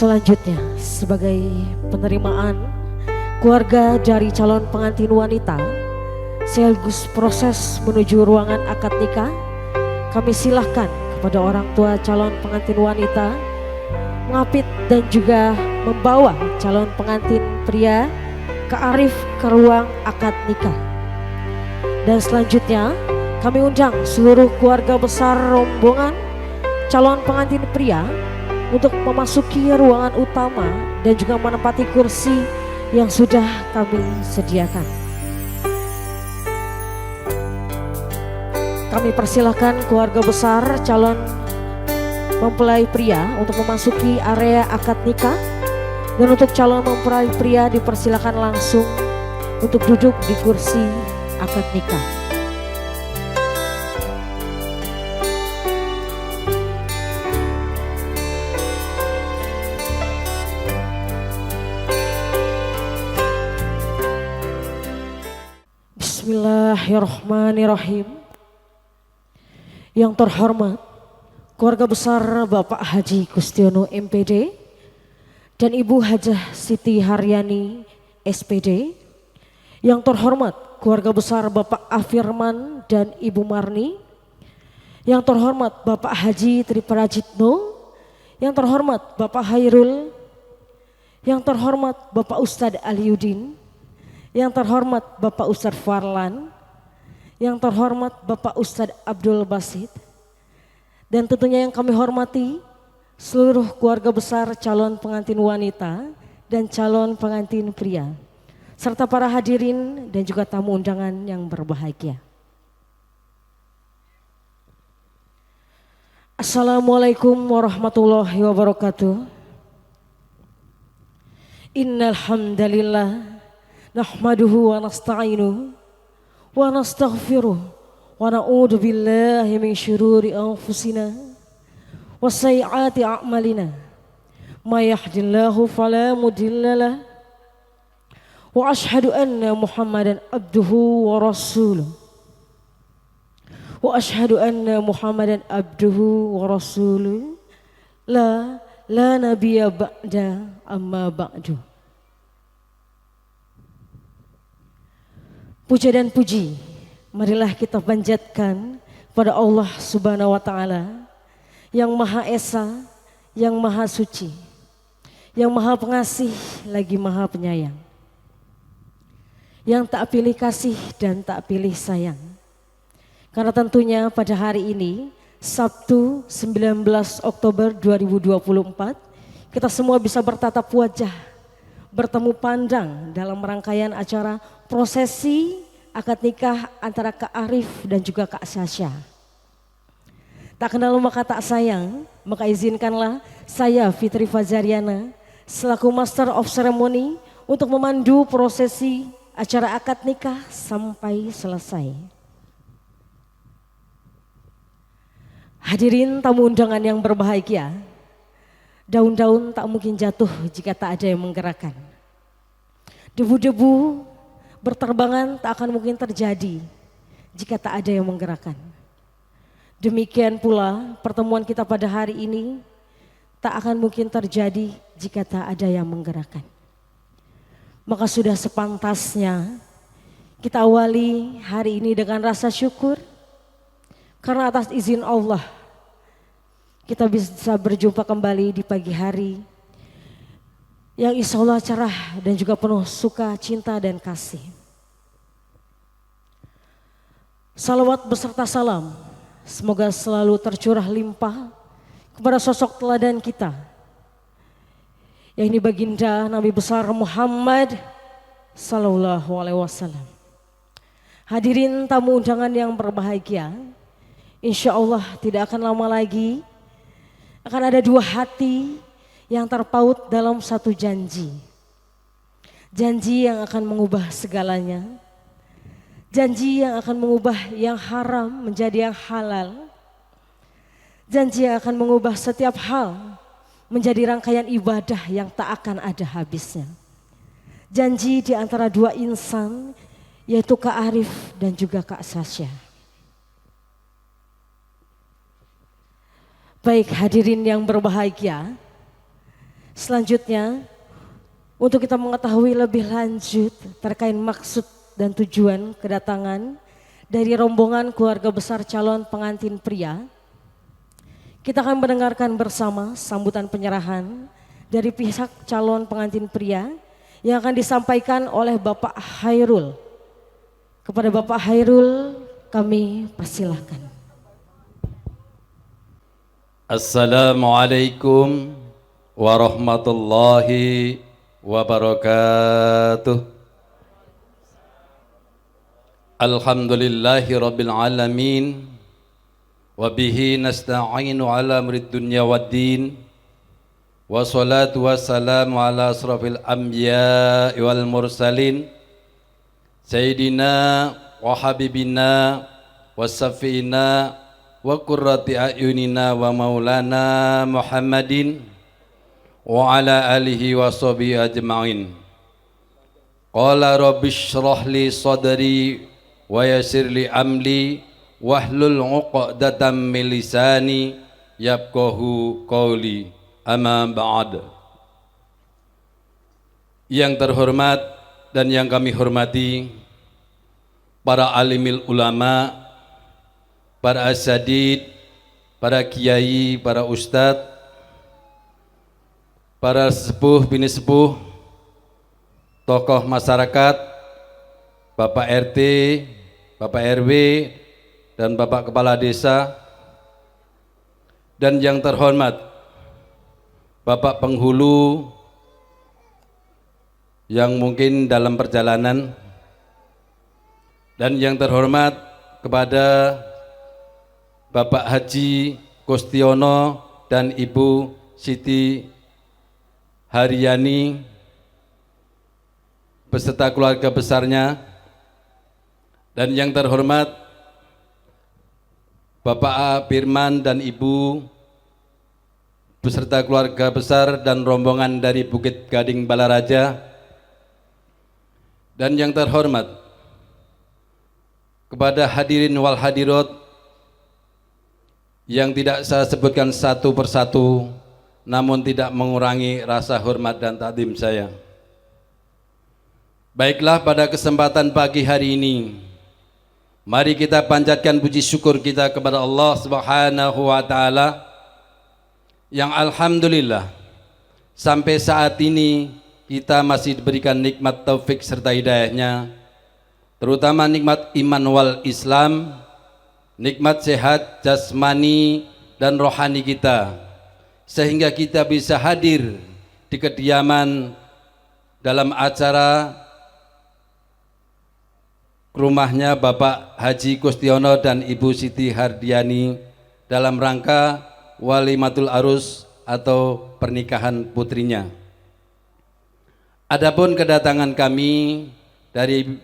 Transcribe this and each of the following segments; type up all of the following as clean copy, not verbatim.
Selanjutnya, sebagai penerimaan keluarga dari calon pengantin wanita sekaligus proses menuju ruangan akad nikah, kami silahkan kepada orang tua calon pengantin wanita mengapit dan juga membawa calon pengantin pria ke ruang akad nikah. Dan selanjutnya kami undang seluruh keluarga besar rombongan calon pengantin pria untuk memasuki ruangan utama dan juga menempati kursi yang sudah kami sediakan. Kami persilahkan keluarga besar calon mempelai pria untuk memasuki area akad nikah, dan untuk calon mempelai pria dipersilakan langsung untuk duduk di kursi akad nikah. Bismillahirrahmanirrahim. Yang terhormat keluarga besar Bapak Haji Kustiono MPD dan Ibu Hajah Siti Haryani SPD. Yang terhormat keluarga besar Bapak Afirman dan Ibu Marni. Yang terhormat Bapak Haji Triprajitno. Yang terhormat Bapak Hairul. Yang terhormat Bapak Ustadz Aliuddin. Yang terhormat Bapak Ustadz Farlan. Yang terhormat Bapak Ustadz Abdul Basit. Dan tentunya yang kami hormati seluruh keluarga besar calon pengantin wanita dan calon pengantin pria, serta para hadirin dan juga tamu undangan yang berbahagia. Assalamualaikum warahmatullahi wabarakatuh. Innal hamdalillah nahmaduhu wa nasta'inuhu wa nastaghfiruh wa na'udzu billahi min syururi anfusina wa sayyiati a'malina. May yahdihillahu fala mudhillalah wa asyhadu anna Muhammadan abduhu wa rasuluh. Wa asyhadu anna Muhammadan abduhu wa rasuluh. La nabiyya ba'da amma ba'du. Puja dan puji marilah kita panjatkan pada Allah Subhanahu wa taala yang Maha Esa, yang Maha Suci, yang Maha Pengasih lagi Maha Penyayang, yang tak pilih kasih dan tak pilih sayang. Karena tentunya pada hari ini Sabtu 19 Oktober 2024 kita semua bisa bertatap wajah, bertemu pandang dalam rangkaian acara prosesi akad nikah antara Kak Arif dan juga Kak Sasha. Tak kenal maka tak sayang, maka izinkanlah saya Fitri Fazariana selaku Master of Ceremony untuk memandu prosesi acara akad nikah sampai selesai. Hadirin tamu undangan yang berbahagia, daun-daun tak mungkin jatuh jika tak ada yang menggerakkan. Debu-debu berterbangan tak akan mungkin terjadi jika tak ada yang menggerakkan. Demikian pula pertemuan kita pada hari ini tak akan mungkin terjadi jika tak ada yang menggerakkan. Maka sudah sepantasnya kita awali hari ini dengan rasa syukur karena atas izin Allah kita bisa berjumpa kembali di pagi hari yang insya Allah cerah dan juga penuh suka, cinta dan kasih. Salawat beserta salam semoga selalu tercurah limpah kepada sosok teladan kita, yakni baginda Nabi besar Muhammad sallallahu alaihi wasallam. Hadirin tamu undangan yang berbahagia, insya Allah tidak akan lama lagi akan ada dua hati yang terpaut dalam satu janji. Janji yang akan mengubah segalanya. Janji yang akan mengubah yang haram menjadi yang halal. Janji yang akan mengubah setiap hal menjadi rangkaian ibadah yang tak akan ada habisnya. Janji di antara dua insan yaitu Kak Arif dan juga Kak Sasha. Baik hadirin yang berbahagia, Selanjutnya, untuk kita mengetahui lebih lanjut terkait maksud dan tujuan kedatangan dari rombongan keluarga besar calon pengantin pria, kita akan mendengarkan bersama sambutan penyerahan dari pihak calon pengantin pria yang akan disampaikan oleh Bapak Hairul. Kepada Bapak Hairul kami persilahkan. Assalamualaikum warahmatullahi wabarakatuh. Alhamdulillahi rabbil alamin. Wabihi nasta'inu ala amrid dunya waddin. Wassalatu wassalamu ala asrafil anbiya wal mursalin Sayyidina wa habibina wa safiina wa qurrati a'yunina wa maulana Muhammadin wa ala alihi wa sahbihi ajma'in. Qala rabbi shrah li sadri wa yassir li amri wahlul 'uqdatam min lisani yafqahu qawli. Amma ba'd. Yang terhormat dan yang kami hormati para alimil ulama, para asadid, para kiai, para ustadz, para sepuh bini sepuh, tokoh masyarakat, Bapak RT, Bapak RW, dan Bapak Kepala Desa, dan yang terhormat Bapak penghulu yang mungkin dalam perjalanan, dan yang terhormat kepada Bapak Haji Kustiono dan Ibu Siti Haryani beserta keluarga besarnya, dan yang terhormat Bapak A. Firman dan Ibu beserta keluarga besar dan rombongan dari Bukit Gading Balaraja, dan yang terhormat kepada hadirin wal hadirat yang tidak saya sebutkan satu persatu, namun tidak mengurangi rasa hormat dan takdim saya. Baiklah, pada kesempatan pagi hari ini, mari kita panjatkan puji syukur kita kepada Allah Subhanahu wa Ta'ala yang alhamdulillah sampai saat ini kita masih diberikan nikmat taufik serta hidayahnya, terutama nikmat iman wal Islam, nikmat sehat jasmani dan rohani kita, sehingga kita bisa hadir di kediaman dalam acara rumahnya Bapak Haji Kustiono dan Ibu Siti Haryani dalam rangka walimatul arus atau pernikahan putrinya. Adapun kedatangan kami dari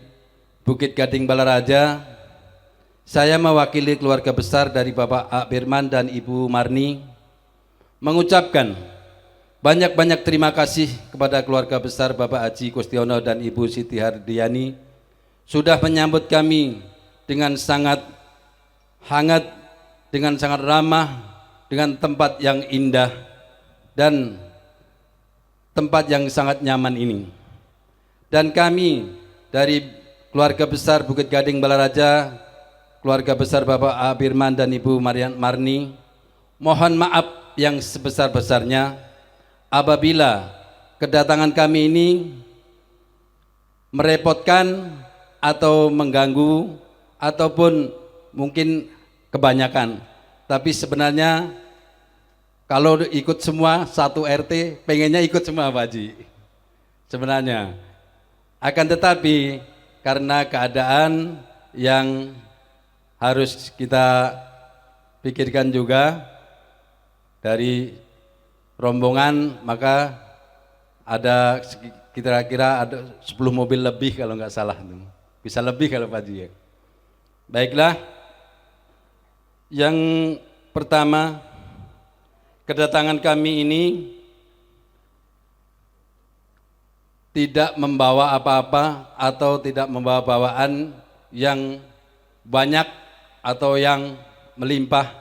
Bukit Gading Balaraja, saya mewakili keluarga besar dari Bapak A. Firman dan Ibu Marni mengucapkan banyak-banyak terima kasih kepada keluarga besar Bapak Haji Kustiono dan Ibu Siti Haryani sudah menyambut kami dengan sangat hangat, dengan sangat ramah, dengan tempat yang indah dan tempat yang sangat nyaman ini. Dan kami dari keluarga besar Bukit Gading Balaraja, keluarga besar Bapak A. Firman dan Ibu Marni, mohon maaf yang sebesar-besarnya apabila kedatangan kami ini merepotkan atau mengganggu ataupun mungkin kebanyakan. Tapi sebenarnya kalau ikut semua satu RT, pengennya ikut semua Pak Haji sebenarnya. Akan tetapi karena keadaan yang harus kita pikirkan juga dari rombongan, maka ada kira-kira ada 10 mobil lebih kalau nggak salah, bisa lebih kalau Pak Haji ya. Baiklah, yang pertama, kedatangan kami ini tidak membawa apa-apa atau tidak membawa bawaan yang banyak atau yang melimpah.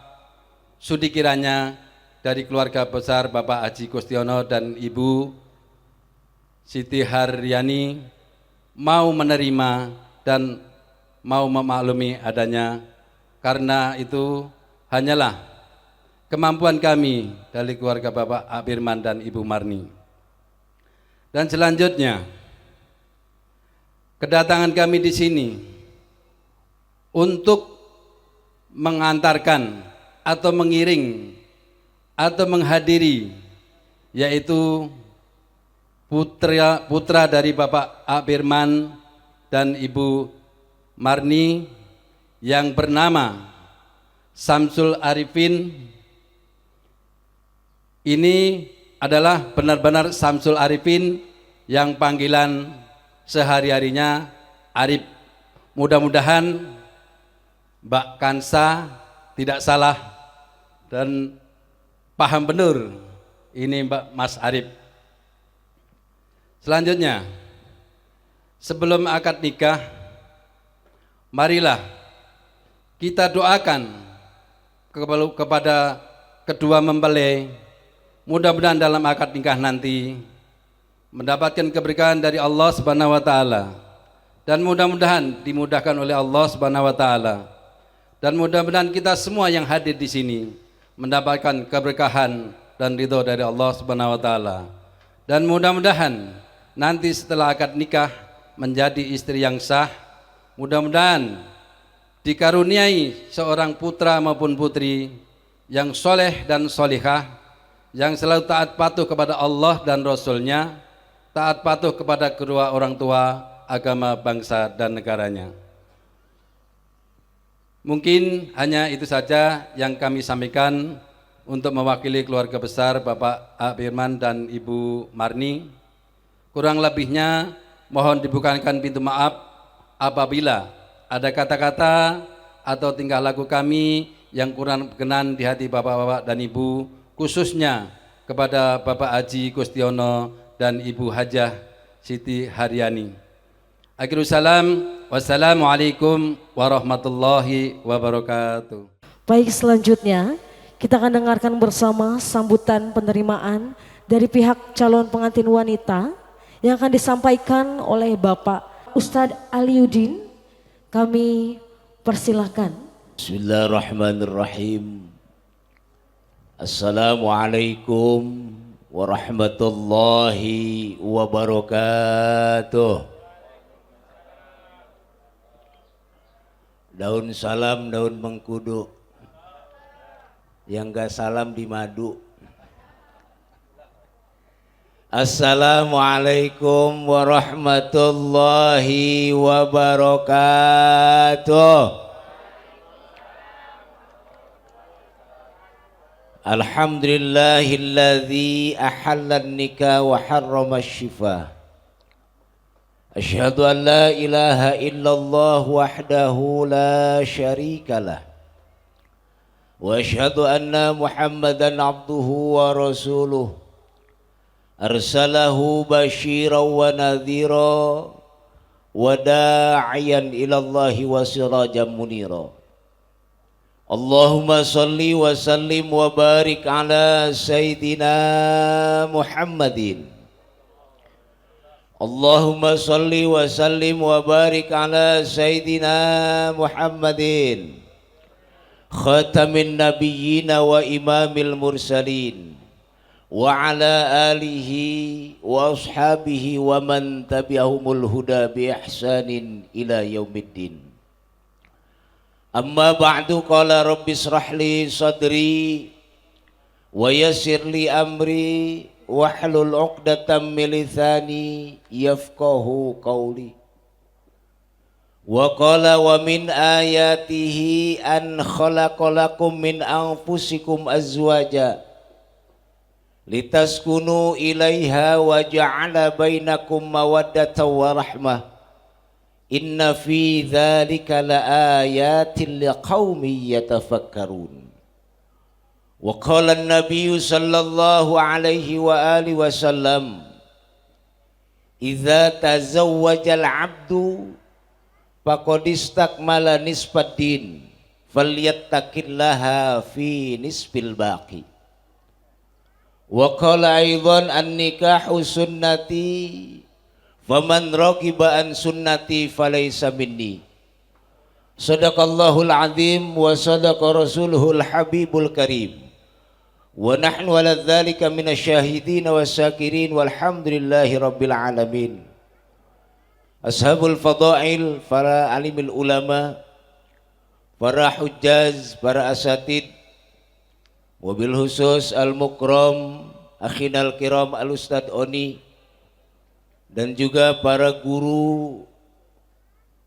Sudi kiranya dari keluarga besar Bapak Haji Kustiono dan Ibu Siti Haryani mau menerima dan mau memaklumi adanya, karena itu hanyalah kemampuan kami dari keluarga Bapak Abirman dan Ibu Marni. Dan selanjutnya, kedatangan kami di sini untuk mengantarkan atau mengiring atau menghadiri, yaitu putra dari Bapak Abirman dan Ibu Marni yang bernama Samsul Arifin. Ini adalah benar-benar Samsul Arifin yang panggilan sehari-harinya Arif. Mudah-mudahan Mbak Kansa tidak salah dan paham benar ini Mas Arif. Selanjutnya, sebelum akad nikah, marilah kita doakan kepada kedua mempelai, mudah-mudahan dalam akad nikah nanti mendapatkan keberkahan dari Allah Subhanahu wa taala, dan mudah-mudahan dimudahkan oleh Allah Subhanahu wa taala, dan mudah-mudahan kita semua yang hadir di sini mendapatkan keberkahan dan ridho dari Allah Subhanahu wa taala, dan mudah-mudahan nanti setelah akad nikah menjadi istri yang sah, mudah-mudahan dikaruniai seorang putra maupun putri yang soleh dan solihah, yang selalu taat patuh kepada Allah dan Rasul-Nya, taat patuh kepada kedua orang tua, agama, bangsa, dan negaranya. Mungkin hanya itu saja yang kami sampaikan untuk mewakili keluarga besar Bapak Abirman dan Ibu Marni. Kurang lebihnya mohon dibukakan pintu maaf apabila ada kata-kata atau tingkah laku kami yang kurang berkenan di hati Bapak-bapak dan Ibu, khususnya kepada Bapak Haji Kustiono dan Ibu Hajah Siti Haryani. Akhirul salam, wassalamualaikum warahmatullahi wabarakatuh. Baik, selanjutnya kita akan dengarkan bersama sambutan penerimaan dari pihak calon pengantin wanita yang akan disampaikan oleh Bapak Ustadz Aliuddin. Kami persilakan. Bismillahirrahmanirrahim. Assalamualaikum warahmatullahi wabarakatuh. Daun salam, daun mengkudu. Yang gak salam di madu. Assalamualaikum warahmatullahi wabarakatuh. Alhamdulillahilladzi ahallan nikah wa harrama syifah. Asyhadu an la ilaha illallah wahdahu la syarikalah. Wa asyhadu anna Muhammadan abduhu wa rasuluh. Arsalahu basyiran wa nadhira wa da'iyan ilallahi wa sirajan munira. Allahumma salli wa sallim wa barik ala Sayyidina Muhammadin. Allahumma salli wa sallim wa barik ala Sayyidina Muhammadin, khatamin nabiyyin wa imamil mursalin, wa ala alihi wa ashabihi wa man tabi'ahumul huda bi ihsanin ila yaumiddin. Amma ba'du, qala rabbi israh li sadri wa yassir li amri wahlul 'uqdatam min lisani yafqahu qawli. Wa qala wa min ayatihi an khalaqalakum min anfusikum azwaja litaskunu ilaiha wa ja'ala bainakum mawaddatan wa rahmah. Inna fi dzalika laayatin liqaumin yatafakkarun. Wa qala an-nabiy sallallahu alaihi wa alihi wasallam, idza tazawwaja al-'abdu faqad istakmala nisfad din falyattaqillaha fi nisfil baqi. Wa qala aidan an-nikahu sunnati faman raqiba an sunnati falaysa minni. Sadaqallahul azim wa sadaqa rasuluhul habibul karim. Wa nahnu ala dzalika minasyahidin wasyakirin walhamdulillahi rabbil alamin. Ashabul fadail, para alimul ulama, para hujjaz, para asatid, wabil khusus al-mukram akhinal kiram al-ustad Oni, dan juga para guru,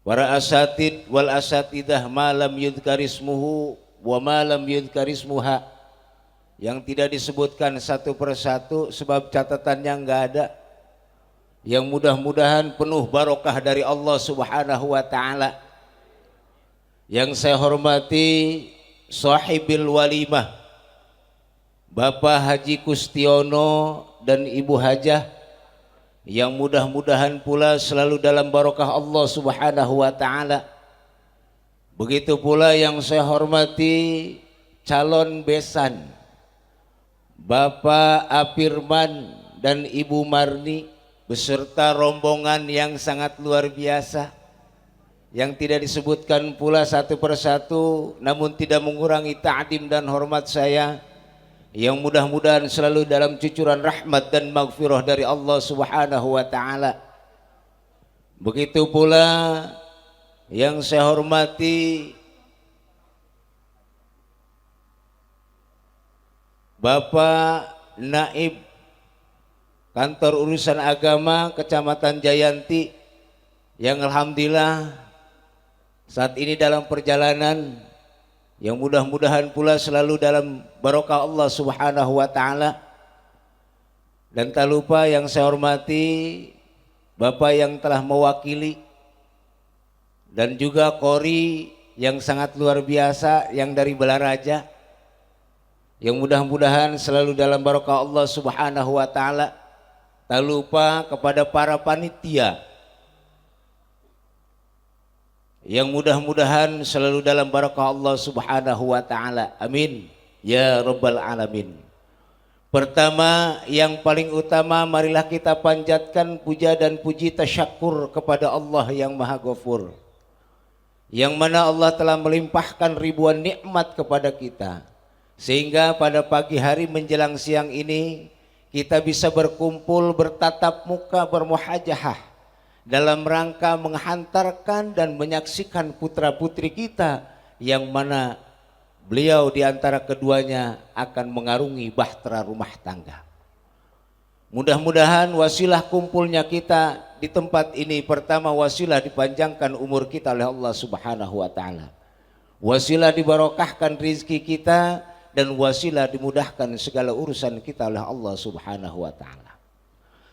para asatid wal asatidah malam yudkarismuhu wa malam yudkarismuha, yang tidak disebutkan satu persatu sebab catatannya enggak ada, yang mudah-mudahan penuh barokah dari Allah Subhanahu wa taala. Yang saya hormati sahibil walimah Bapak Haji Kustiono dan Ibu Hajah, yang mudah-mudahan pula selalu dalam barokah Allah Subhanahu wa taala. Begitu pula yang saya hormati calon besan Bapak Apirman dan Ibu Marni beserta rombongan yang sangat luar biasa, yang tidak disebutkan pula satu persatu, namun tidak mengurangi ta'dim dan hormat saya, yang mudah-mudahan selalu dalam cucuran rahmat dan maghfirah dari Allah Subhanahu wa taala. Begitu pula yang saya hormati Bapak Naib Kantor Urusan Agama Kecamatan Jayanti, yang alhamdulillah saat ini dalam perjalanan, yang mudah-mudahan pula selalu dalam barokah Allah Subhanahu wa taala. Dan tak lupa yang saya hormati Bapak yang telah mewakili, dan juga Kori yang sangat luar biasa yang dari Balaraja, yang mudah-mudahan selalu dalam barokah Allah Subhanahu wa taala. Tak lupa kepada para panitia yang mudah-mudahan selalu dalam barokah Allah Subhanahu wa taala. Amin ya rabbal alamin. Pertama, yang paling utama, marilah kita panjatkan puja dan puji tasyakur kepada Allah yang Maha Ghafur, yang mana Allah telah melimpahkan ribuan nikmat kepada kita, sehingga pada pagi hari menjelang siang ini kita bisa berkumpul, bertatap muka, bermuhajahah dalam rangka menghantarkan dan menyaksikan putra putri kita, yang mana beliau di antara keduanya akan mengarungi bahtera rumah tangga. Mudah-mudahan wasilah kumpulnya kita di tempat ini, pertama wasilah dipanjangkan umur kita oleh Allah Subhanahu wa taala, wasilah dibarokahkan rizki kita, dan wasilah dimudahkan segala urusan kita oleh Allah Subhanahu wa taala.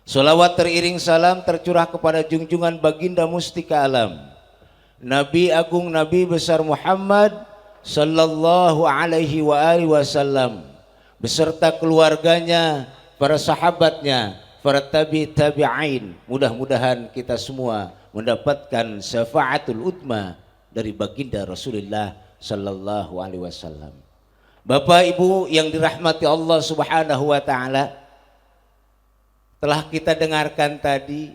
Salawat teriring salam tercurah kepada junjungan baginda mustika alam, Nabi Agung Nabi besar Muhammad sallallahu alaihi wa alihi wasallam, beserta keluarganya, para sahabatnya, para tabi'in. Mudah-mudahan kita semua mendapatkan syafaatul utma dari baginda Rasulullah sallallahu alaihi wasallam. Bapak Ibu yang dirahmati Allah Subhanahu wa taala, telah kita dengarkan tadi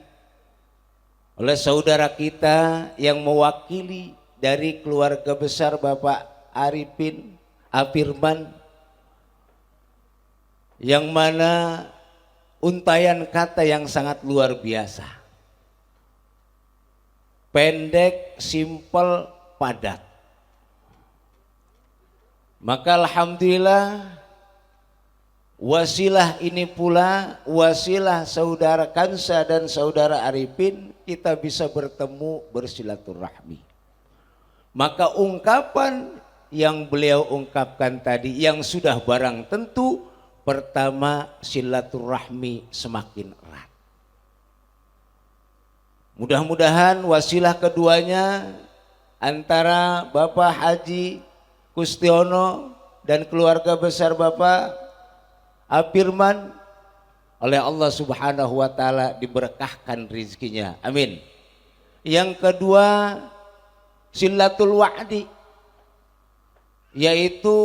oleh saudara kita yang mewakili dari keluarga besar Bapak Arifin Apirman, yang mana untayan kata yang sangat luar biasa, pendek, simpel, padat. Maka alhamdulillah wasilah ini pula, wasilah saudara Kansa dan saudara Arifin, kita bisa bertemu bersilaturahmi. Maka ungkapan yang beliau ungkapkan tadi yang sudah barang tentu, pertama silaturahmi semakin erat. Mudah-mudahan wasilah keduanya antara Bapak Haji Kustiono dan keluarga besar Bapak Apirman oleh Allah Subhanahu wa taala diberkahkan rizkinya. Amin. Yang kedua, silatul wa'di, yaitu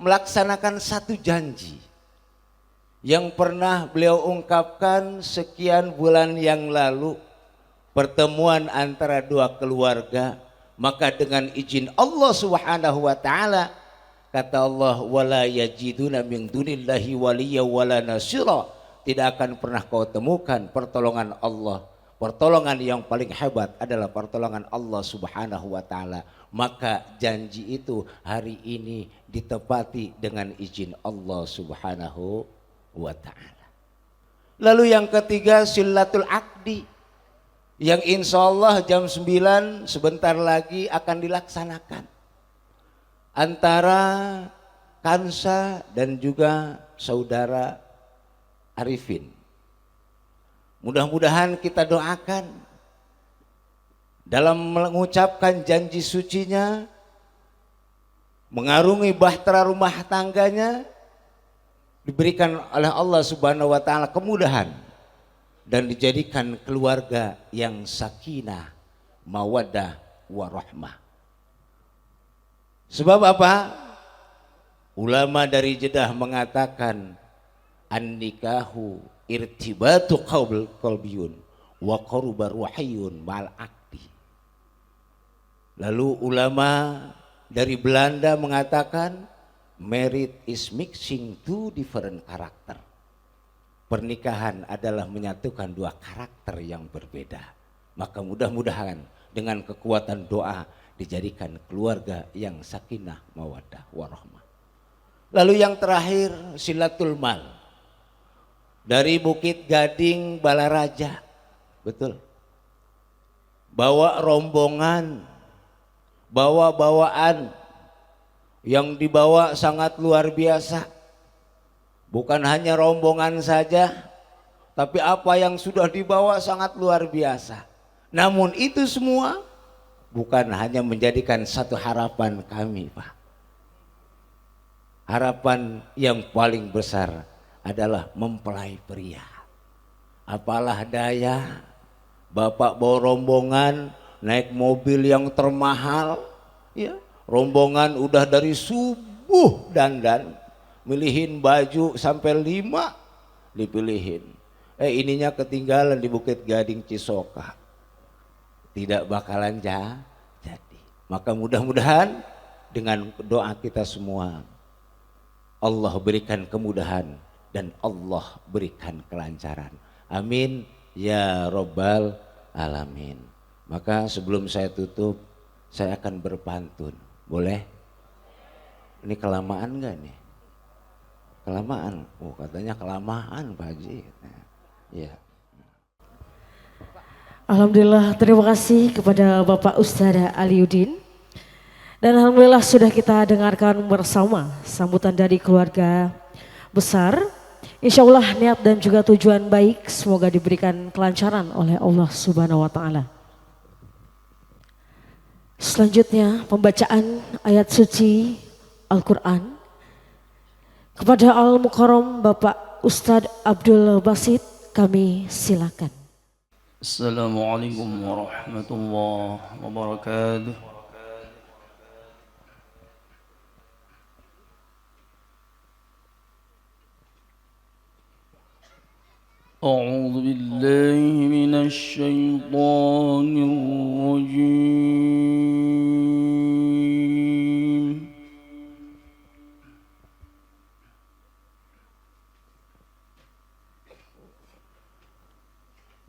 melaksanakan satu janji yang pernah beliau ungkapkan sekian bulan yang lalu, pertemuan antara dua keluarga, maka dengan izin Allah Subhanahu wa taala, kata Allah, wala yajiduna min dunillahi waliyya wala nasira, tidak akan pernah kau temukan pertolongan Allah. Pertolongan yang paling hebat adalah pertolongan Allah Subhanahu wa taala. Maka janji itu hari ini ditepati dengan izin Allah Subhanahu wa ta'ala. Lalu yang ketiga, silatul akdi, yang insya Allah jam 9 sebentar lagi akan dilaksanakan antara Kansa dan juga saudara Arifin. Mudah-mudahan kita doakan dalam mengucapkan janji sucinya, mengarungi bahtera rumah tangganya, diberikan oleh Allah Subhanahu wa taala kemudahan dan dijadikan keluarga yang sakinah, mawaddah, warahmah. Sebab apa? Ulama dari Jeddah mengatakan an-nikahu irtibatu qalbiyun wa qaruba ruhiyun ma'al akdi. Lalu ulama dari Belanda mengatakan marriage is mixing two different character. Pernikahan adalah menyatukan dua karakter yang berbeda. Maka mudah-mudahan dengan kekuatan doa dijadikan keluarga yang sakinah, mawaddah, warahmah. Lalu yang terakhir, silatul mal. Dari Bukit Gading Balaraja, betul. Bawa rombongan, bawa bawaan yang dibawa sangat luar biasa. Bukan hanya rombongan saja, tapi apa yang sudah dibawa sangat luar biasa. Namun itu semua bukan hanya menjadikan satu harapan kami, Pak. Harapan yang paling besar adalah mempelai pria. Apalah daya, Bapak bawa rombongan naik mobil yang termahal, ya. Rombongan udah dari subuh dandan, milihin baju sampai 5 dipilihin. Ininya ketinggalan di Bukit Gading Cisoka. Tidak bakalan jadi. Maka mudah-mudahan dengan doa kita semua, Allah berikan kemudahan dan Allah berikan kelancaran. Amin ya Rabbal Alamin. Maka sebelum saya tutup, saya akan berpantun. Boleh? Ini kelamaan gak nih? Kelamaan? Oh katanya kelamaan Pak Haji. Ya. Alhamdulillah, terima kasih kepada Bapak Ustadz Aliuddin. Dan alhamdulillah sudah kita dengarkan bersama sambutan dari keluarga besar. Insya Allah niat dan juga tujuan baik semoga diberikan kelancaran oleh Allah Subhanahu wa taala. Selanjutnya pembacaan ayat suci Al-Quran kepada Al-Mukarram Bapak Ustadz Abdul Basit, kami silakan. Assalamualaikum warahmatullahi wabarakatuh. A'udzu billahi minasy syaithanir rajim.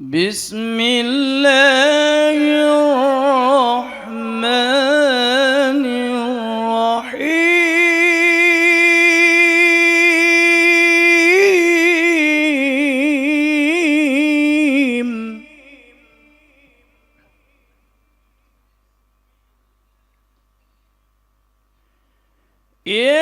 Bismillahirrahmanirrahim. Ya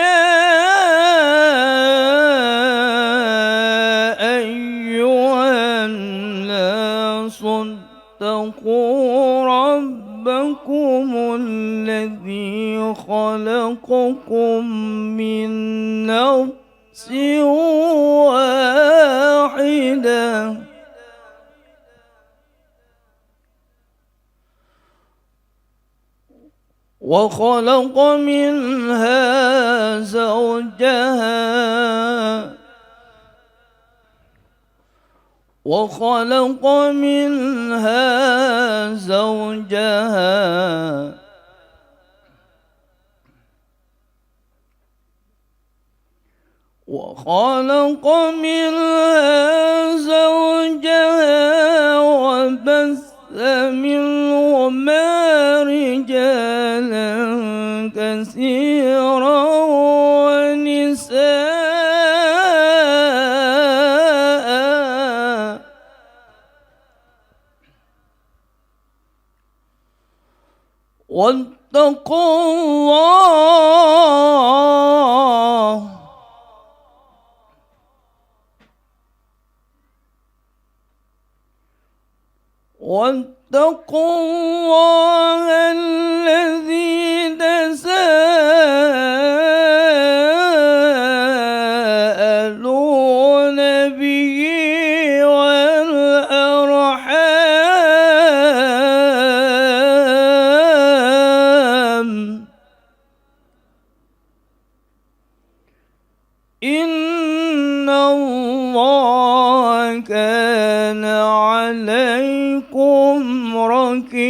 اتقوا ربكم الذي خلقكم من نفس واحدة وخلق منها زوجها وخلق منها زوجها وخلق منها زوجها وبث منهما رجالا كثيرا ونساء واتقوا الله الذي تساءلون به والأرحام إن الله كان عليكم رقيبا.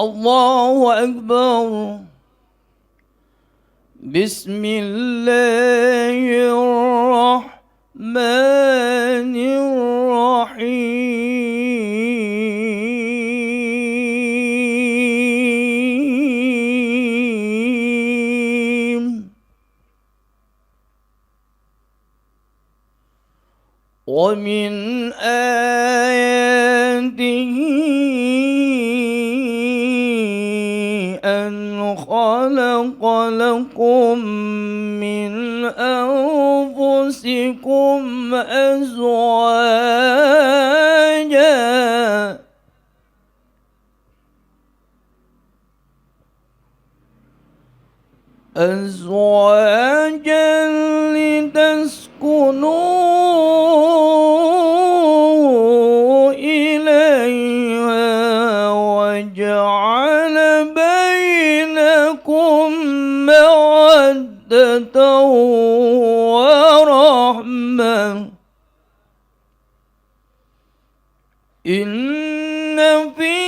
الله أكبر. بسم الله الرحمن الرحيم. ومن آياته أن خلق لكم من أنفسكم أزواجا لتسكنوا إليها وجعل بينكم مودة ورحمة إن في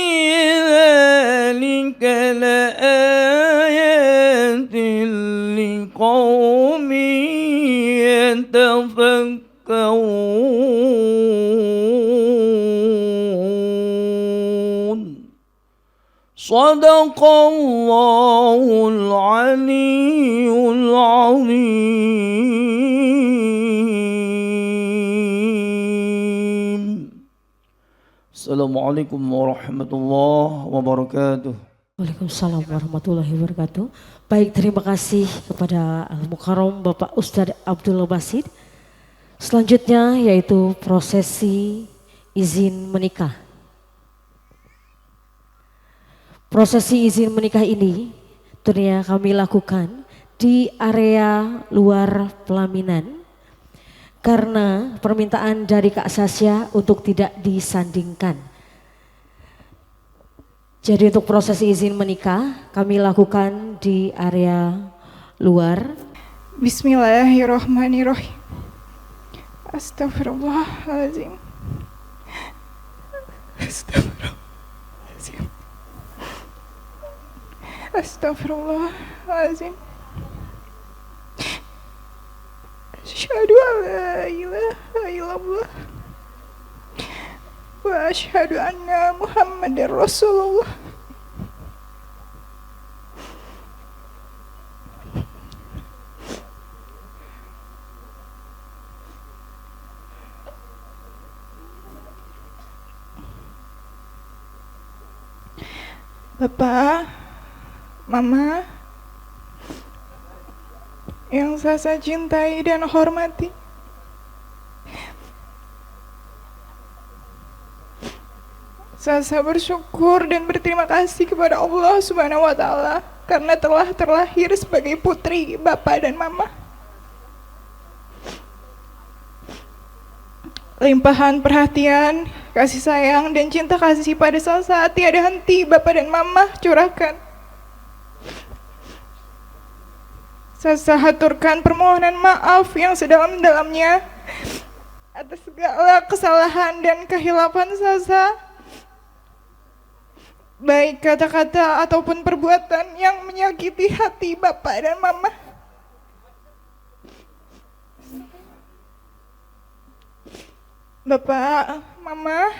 ذلك لآيات لقوم يتفكرون. صدق الله العلي العظيم. Assalamualaikum warahmatullahi wabarakatuh. Waalaikumsalam warahmatullahi wabarakatuh. Baik, terima kasih kepada Al-Mukarram Bapak Ustadz Abdul Basid. Selanjutnya yaitu prosesi izin menikah. Prosesi izin menikah ini tentunya kami lakukan di area luar pelaminan karena permintaan dari Kak Sasya untuk tidak disandingkan. Jadi untuk prosesi izin menikah kami lakukan di area luar. Bismillahirrahmanirrahim. Astagfirullahaladzim. Astagfirullahaladzim. Astagfirullahaladzim. Asyhadu an la ilaha illallah wa asyhadu anna Muhammadar Rasulullah. Bapak, Mama, yang saya cintai dan hormati, saya bersyukur dan berterima kasih kepada Allah Subhanahu wa Ta'ala karena telah terlahir sebagai putri Bapak dan Mama. Limpahan perhatian, kasih sayang, dan cinta kasih pada saat tiada henti Bapak dan Mama curahkan. Sasa haturkan permohonan maaf yang sedalam-dalamnya atas segala kesalahan dan kehilafan Sasa, baik kata-kata ataupun perbuatan yang menyakiti hati Bapak dan Mama. Bapak, Mama,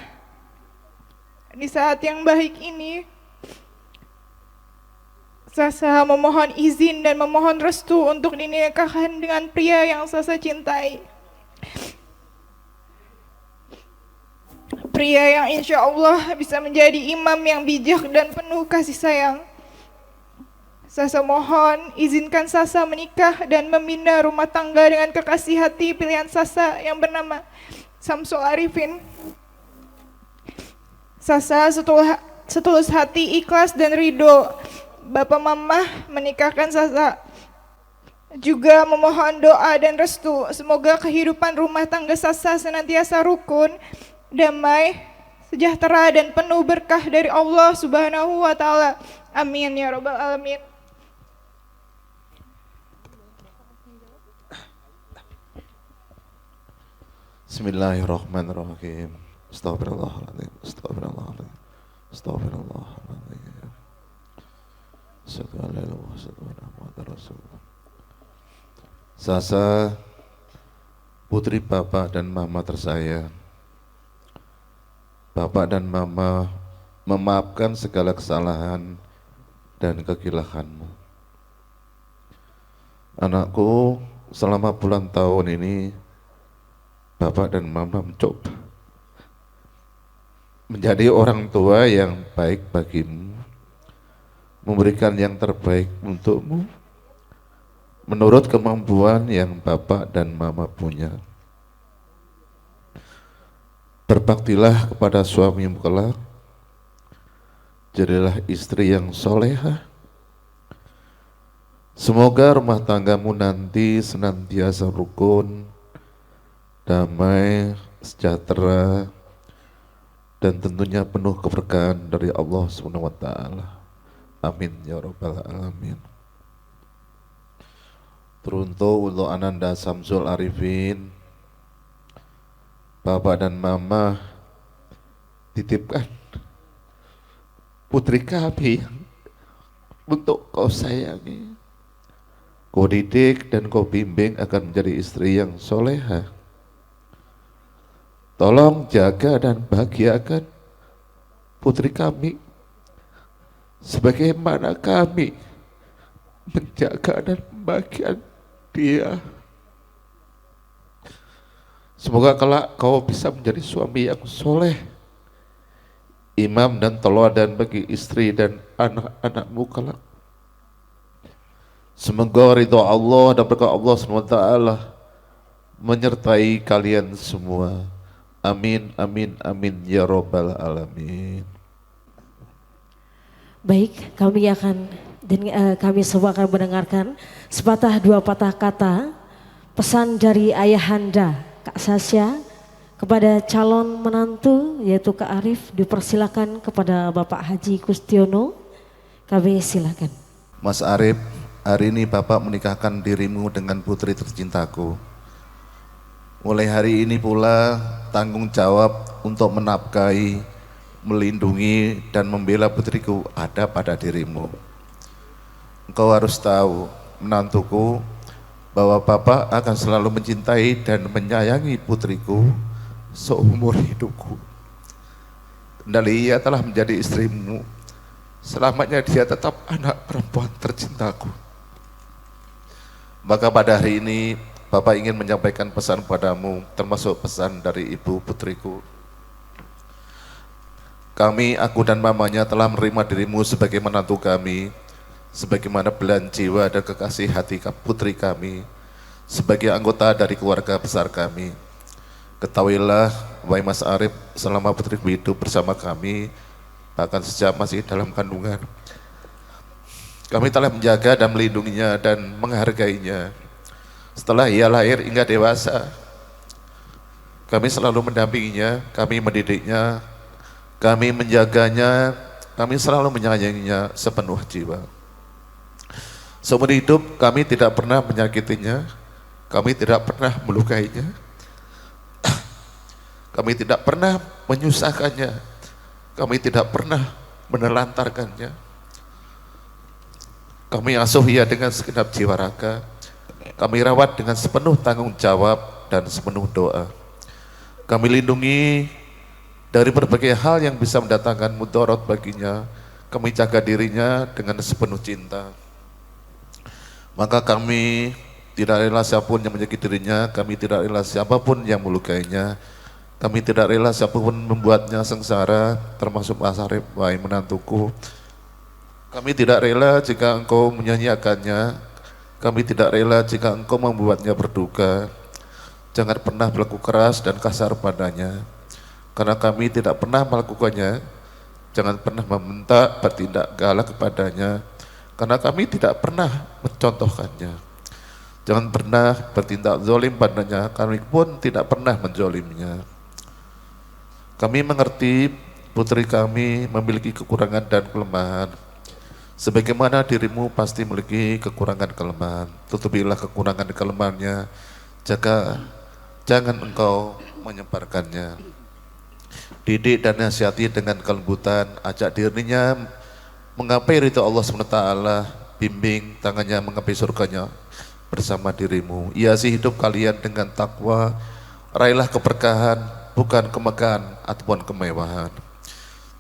di saat yang baik ini, Sasa memohon izin dan memohon restu untuk dinikahkan dengan pria yang Sasa cintai. Pria yang insya Allah bisa menjadi imam yang bijak dan penuh kasih sayang. Sasa mohon izinkan Sasa menikah dan membina rumah tangga dengan kekasih hati pilihan Sasa yang bernama Samsul Arifin. Sasa setulus hati ikhlas dan ridho Bapak Mama menikahkan Sasa. Juga memohon doa dan restu semoga kehidupan rumah tangga Sasa senantiasa rukun, damai, sejahtera dan penuh berkah dari Allah Subhanahu wa taala. Amin ya rabbal alamin. Bismillahirrahmanirrahim. Astagfirullahaladzim. Astagfirullahaladzim. Astagfirullahaladzim. Sasa, putri Bapak dan Mama tersayang, Bapak dan Mama memaafkan segala kesalahan dan kegilahanmu. Anakku, selama bulan tahun ini Bapak dan Mama mencoba menjadi orang tua yang baik bagimu, memberikan yang terbaik untukmu menurut kemampuan yang Bapak dan Mama punya. Berbaktilah kepada suamimu kelak, jadilah istri yang solehah. Semoga rumah tanggamu nanti senantiasa rukun, damai, sejahtera, dan tentunya penuh keberkahan dari Allah SWT. Amin ya rabbal alamin. Teruntuk untuk Ananda Samsul Arifin, Bapak dan Mama titipkan putri kami yang untuk kau sayangi, kau didik dan kau bimbing akan menjadi istri yang soleha. Tolong jaga dan bahagiakan putri kami sebagaimana kami menjaga dan membahagiakan dia. Semoga kelak kau bisa menjadi suami yang soleh, imam dan teladan bagi istri dan anak-anakmu kelak. Semoga ridho Allah dan berkah Allah SWT menyertai kalian semua. Amin, amin, amin ya rabbal alamin. Baik, kami akan dan kami semua akan mendengarkan sepatah dua patah kata pesan dari ayahanda Kak Sasya kepada calon menantu yaitu Kak Arif. Dipersilakan kepada Bapak Haji Kustiono. Kami silakan. Mas Arif, hari ini Bapak menikahkan dirimu dengan putri tercintaku. Mulai hari ini pula tanggung jawab untuk menafkahi, melindungi dan membela putriku ada pada dirimu. Engkau harus tahu, menantuku, bahwa Bapak akan selalu mencintai dan menyayangi putriku seumur hidupku. Kendali ia telah menjadi istrimu, selamanya dia tetap anak perempuan tercintaku. Maka pada hari ini Bapak ingin menyampaikan pesan padamu, termasuk pesan dari ibu putriku. Kami, aku dan mamanya telah menerima dirimu sebagai menantu kami, sebagaimana belahan jiwa dan kekasih hati putri kami, sebagai anggota dari keluarga besar kami. Ketahuilah, wahai Mas Arif, selama putriku hidup bersama kami, bahkan sejak masih dalam kandungan, kami telah menjaga dan melindunginya dan menghargainya. Setelah ia lahir hingga dewasa, kami selalu mendampinginya, kami mendidiknya, kami menjaganya, kami selalu menyayanginya sepenuh jiwa. Seumur hidup kami tidak pernah menyakitinya, kami tidak pernah melukainya, kami tidak pernah menyusahkannya, kami tidak pernah menelantarkannya. Kami asuh ia dengan segenap jiwa raga, kami rawat dengan sepenuh tanggung jawab dan sepenuh doa. Kami lindungi dari berbagai hal yang bisa mendatangkan mudarat baginya. Kami jaga dirinya dengan sepenuh cinta. Maka kami tidak rela siapapun yang menyakiti dirinya, kami tidak rela siapapun yang melukainya, kami tidak rela siapapun membuatnya sengsara, termasuk Mas Arif, wahai menantuku. Kami tidak rela jika engkau menyanyiakannya, kami tidak rela jika engkau membuatnya berduka. Jangan pernah berlaku keras dan kasar padanya, karena kami tidak pernah melakukannya. Jangan pernah membentak, bertindak galak kepadanya, karena kami tidak pernah mencontohkannya. Jangan pernah bertindak zalim padanya, kami pun tidak pernah menzolimnya. Kami mengerti putri kami memiliki kekurangan dan kelemahan. Sebagaimana dirimu pasti memiliki kekurangan kelemahan, tutupilah kekurangan dan kelemahannya, jangan engkau menyebarkannya. Didik dan nasihati dengan kelembutan, ajak dirinya menggapai ridho Allah SWT, bimbing tangannya menggapai surganya bersama dirimu. Hiasi hidup kalian dengan takwa, raihlah keberkahan, bukan kemegahan ataupun kemewahan.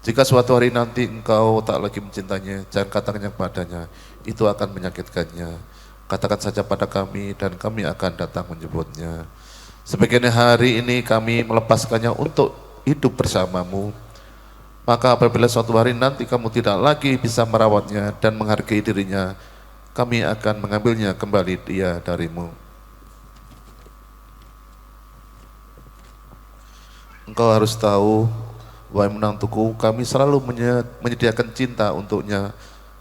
Jika suatu hari nanti engkau tak lagi mencintainya, jangan katakannya kepadanya, itu akan menyakitkannya. Katakan saja pada kami dan kami akan datang menjemputnya. Sebagian hari ini kami melepaskannya untuk hidup bersamamu. Maka apabila suatu hari nanti kamu tidak lagi bisa merawatnya dan menghargai dirinya, kami akan mengambilnya kembali dia darimu. Engkau harus tahu, wahai menantuku, kami selalu menyediakan cinta untuknya.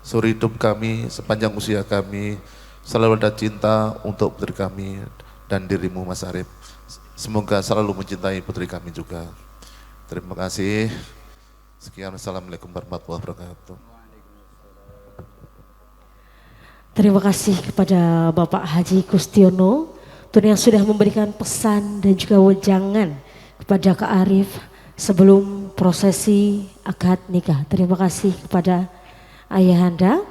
Seumur hidup kami, sepanjang usia kami, selalu ada cinta untuk putri kami dan dirimu, Mas Arif. Semoga selalu mencintai putri kami juga. Terima kasih. Sekian, assalamualaikum warahmatullahi wabarakatuh. Terima kasih kepada Bapak Haji Kustiono yang sudah memberikan pesan dan juga wejangan kepada Kak Arif sebelum prosesi akad nikah. Terima kasih kepada Ayahanda.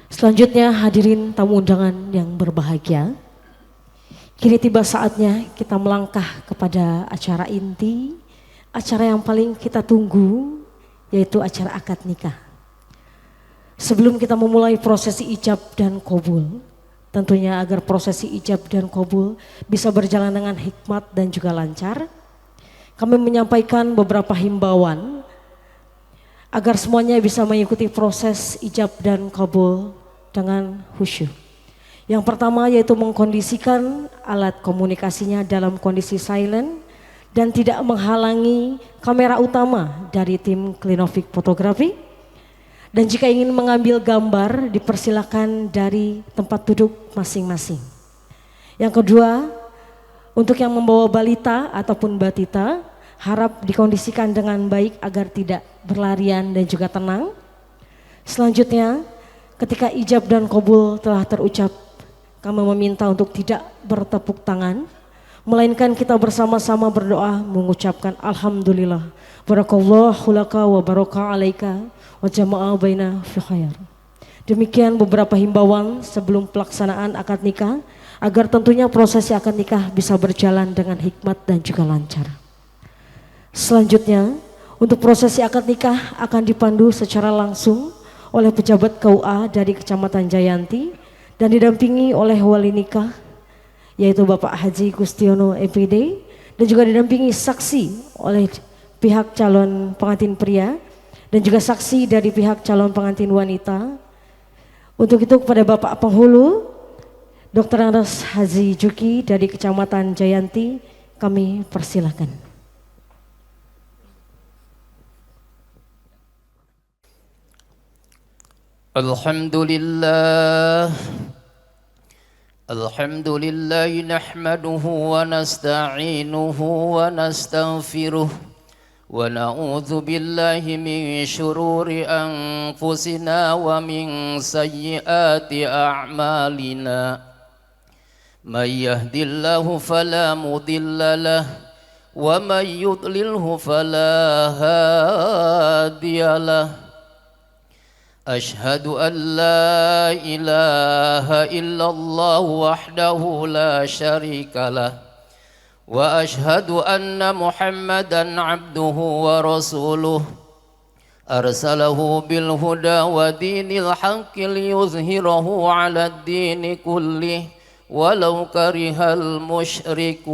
Selanjutnya hadirin tamu undangan yang berbahagia. Kini tiba saatnya kita melangkah kepada acara inti, acara yang paling kita tunggu, yaitu acara akad nikah. Sebelum kita memulai prosesi ijab dan qabul, tentunya agar prosesi ijab dan qabul bisa berjalan dengan hikmat dan juga lancar, kami menyampaikan beberapa himbauan agar semuanya bisa mengikuti proses ijab dan qabul dengan khusyuk. Yang pertama yaitu mengkondisikan alat komunikasinya dalam kondisi silent dan tidak menghalangi kamera utama dari tim Clinovic Fotografi. Dan jika ingin mengambil gambar dipersilakan dari tempat duduk masing-masing. Yang kedua, untuk yang membawa balita ataupun batita harap dikondisikan dengan baik agar tidak berlarian dan juga tenang. Selanjutnya, ketika ijab dan qabul telah terucap, kami meminta untuk tidak bertepuk tangan, melainkan kita bersama-sama berdoa mengucapkan Alhamdulillah, barakallahu laka wa baraka alaika wa jama'a baina fi khair. Demikian beberapa himbauan sebelum pelaksanaan akad nikah, agar tentunya prosesi akad nikah bisa berjalan dengan hikmat dan juga lancar. Selanjutnya, untuk prosesi akad nikah akan dipandu secara langsung oleh pejabat KUA dari Kecamatan Jayanti dan didampingi oleh wali nikah yaitu Bapak Haji Kustiono MPD, dan juga didampingi saksi oleh pihak calon pengantin pria dan juga saksi dari pihak calon pengantin wanita. Untuk itu kepada Bapak Penghulu Dr. Anas Haji Juki dari Kecamatan Jayanti kami persilakan. Alhamdulillah nahmaduhu wa nasta'inuhu wa nastaghfiruh ونعوذ بالله من شرور أنفسنا ومن سيئات أعمالنا من يهد الله فلا مضل له ومن يضلله فلا هادي له أشهد أن لا إله إلا الله وحده لا شريك له وأشهد أن محمدا عبده ورسوله أرسله بالهدى ودين الحق ليظهره على الدين كله ولو كره المشركون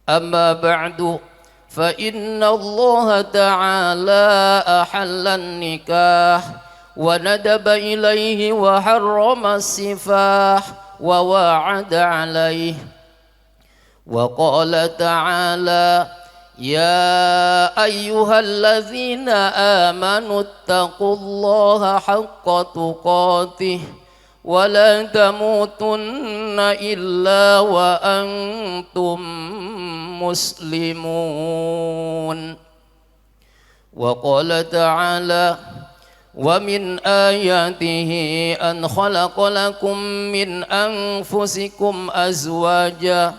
أما بعد فإن الله تعالى أحل النكاح وندب إليه وحرم السفاح ووعد عليه وقال تعالى يا أيها الذين آمنوا اتقوا الله حق تقاته ولا تموتن إلا وأنتم مسلمون وقال تعالى ومن آياته أن خلق لكم من أنفسكم أزواجا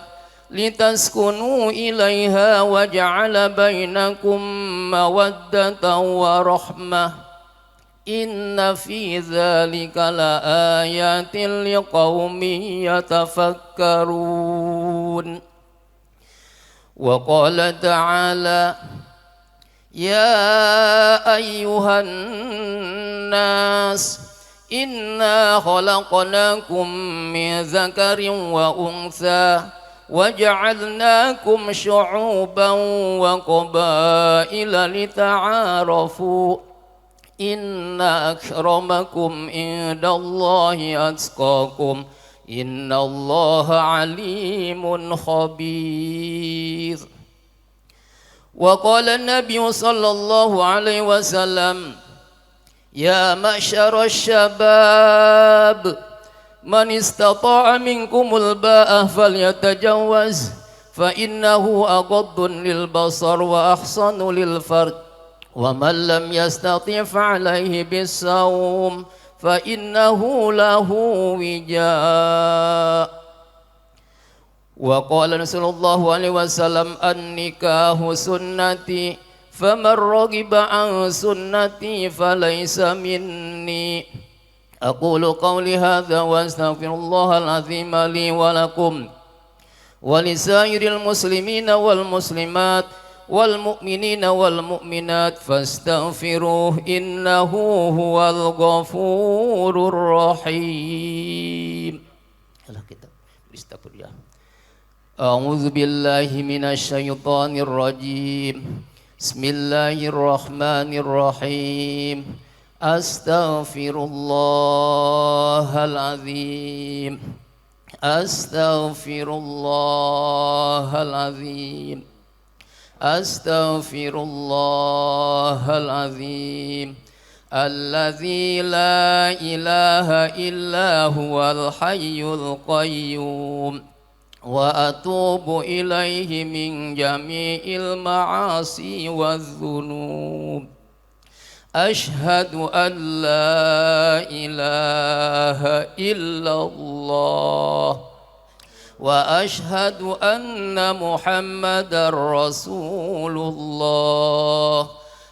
لتسكنوا إليها وجعل بينكم مودة ورحمة إن في ذلك لآيات لقوم يتفكرون وقال تعالى يا أيها الناس إنا خلقناكم من ذكر وأنثى وجعلناكم شعوبا وقبائل لتعارفوا إن أكرمكم عند الله أتقاكم إن الله عليم خبير وقال النبي صلى الله عليه وسلم يا معشر الشباب من استطاع منكم الباءة فليتجوز فإنه أغض للبصر وأحصن للفرج ومن لم يستطع فعليه بالصوم فإنه له وجاء وقال صلى الله عليه وسلم النكاح سنتي فمن رغب عن سنتي فليس مني أقول قولي هذا وأستغفر الله العظيم لي ولكم ولسائر المسلمين والمسلمات والمؤمنين والمؤمنات فاستغفروه إنه هو الغفور الرحيم. أعوذ بالله من الشيطان الرجيم بسم الله الرحمن الرحيم أستغفر الله العظيم أستغفر الله العظيم أستغفر الله العظيم الذي لا إله إلا هو الحي القيوم وأتوب إليه من جميع المعاصي والذنوب أشهد أن لا إله إلا الله وأشهد أن محمدا رسول الله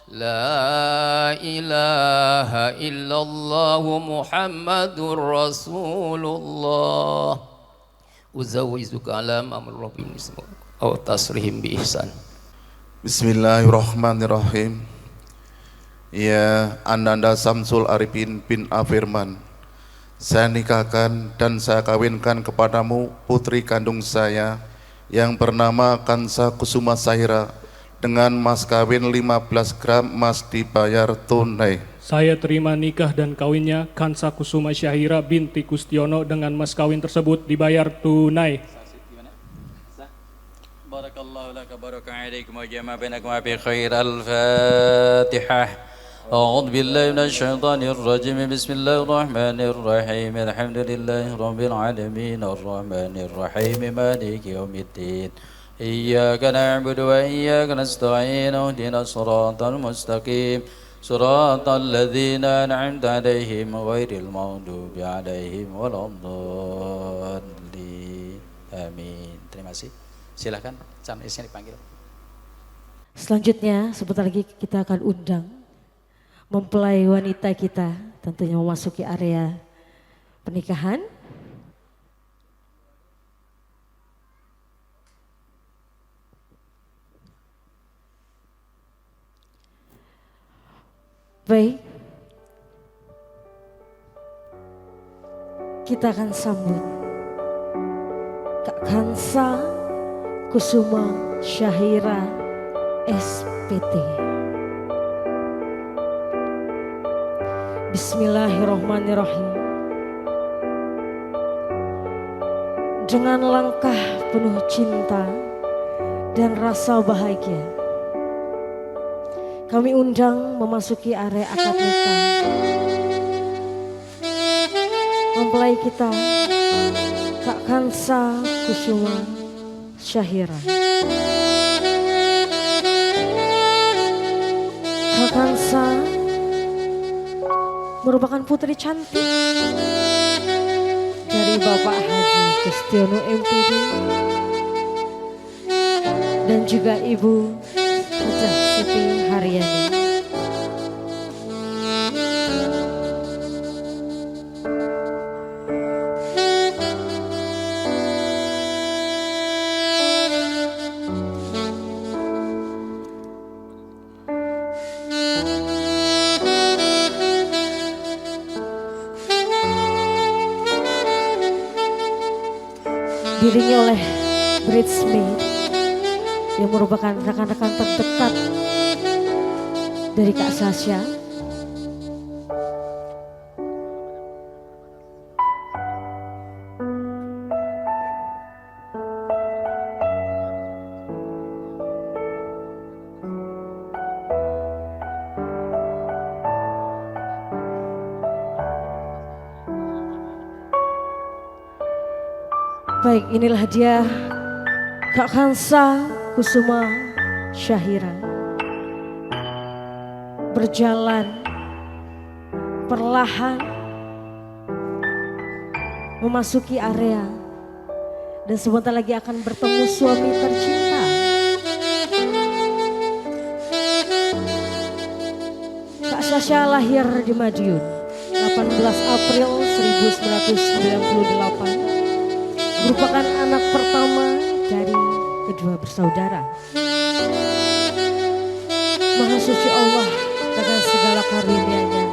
لا إله إلا الله محمد رسول الله أزوجك على أمر ربي أو تصريهم بإحسان. Bismillahirrahmanirrahim. Ya Ananda Samsul Arifin bin Afirman, saya nikahkan dan saya kawinkan kepadamu putri kandung saya yang bernama Kansa Kusuma Sahira dengan mas kawin 15 gram emas dibayar tunai. Saya terima nikah dan kawinnya Kansa Kusuma Syahira binti Kustiono dengan mas kawin tersebut dibayar tunai. Barakallahu laka baraka alaikum wa jama'a bainakum bi khair al-Fatihah. A'udzu billahi minasy syaithanir rajim. Bismillahirrahmanirrahim. Alhamdulillahi rabbil alamin arrahmanir rahim maliki yaumiddin. إياك نعبد وإياك نستعين اهدنا الصراط المستقيم صراط الذين أنعمت عليهم غير المغضوب عليهم ولا الضالين آمين. Terima kasih. Silakan Cam Isnya dipanggil. Selanjutnya sebentar lagi kita akan undang mempelai wanita kita tentunya memasuki area pernikahan. Baik, kita akan sambut Kak Kansa Kusuma Syahira SPT. Bismillahirrahmanirrahim. Dengan langkah penuh cinta dan rasa bahagia, kami undang memasuki area akad nikah mempelai kita Kak Kansa Kusuma Syahira. Kak Kansa merupakan putri cantik dari Bapak Haji Kustiono MPD dan juga Ibu Hajah Siti Haryani. Diiringi oleh bridesmaid yang merupakan rekan-rekan terdekat dari Kak Sasha. Baik, inilah dia Kak Kansa Kusuma Syahira berjalan perlahan memasuki area dan sebentar lagi akan bertemu suami tercinta. Kak Sasha lahir di Madiun 18 April 1998. Merupakan anak pertama dari kedua bersaudara. Maha suci Allah dengan segala karunia-Nya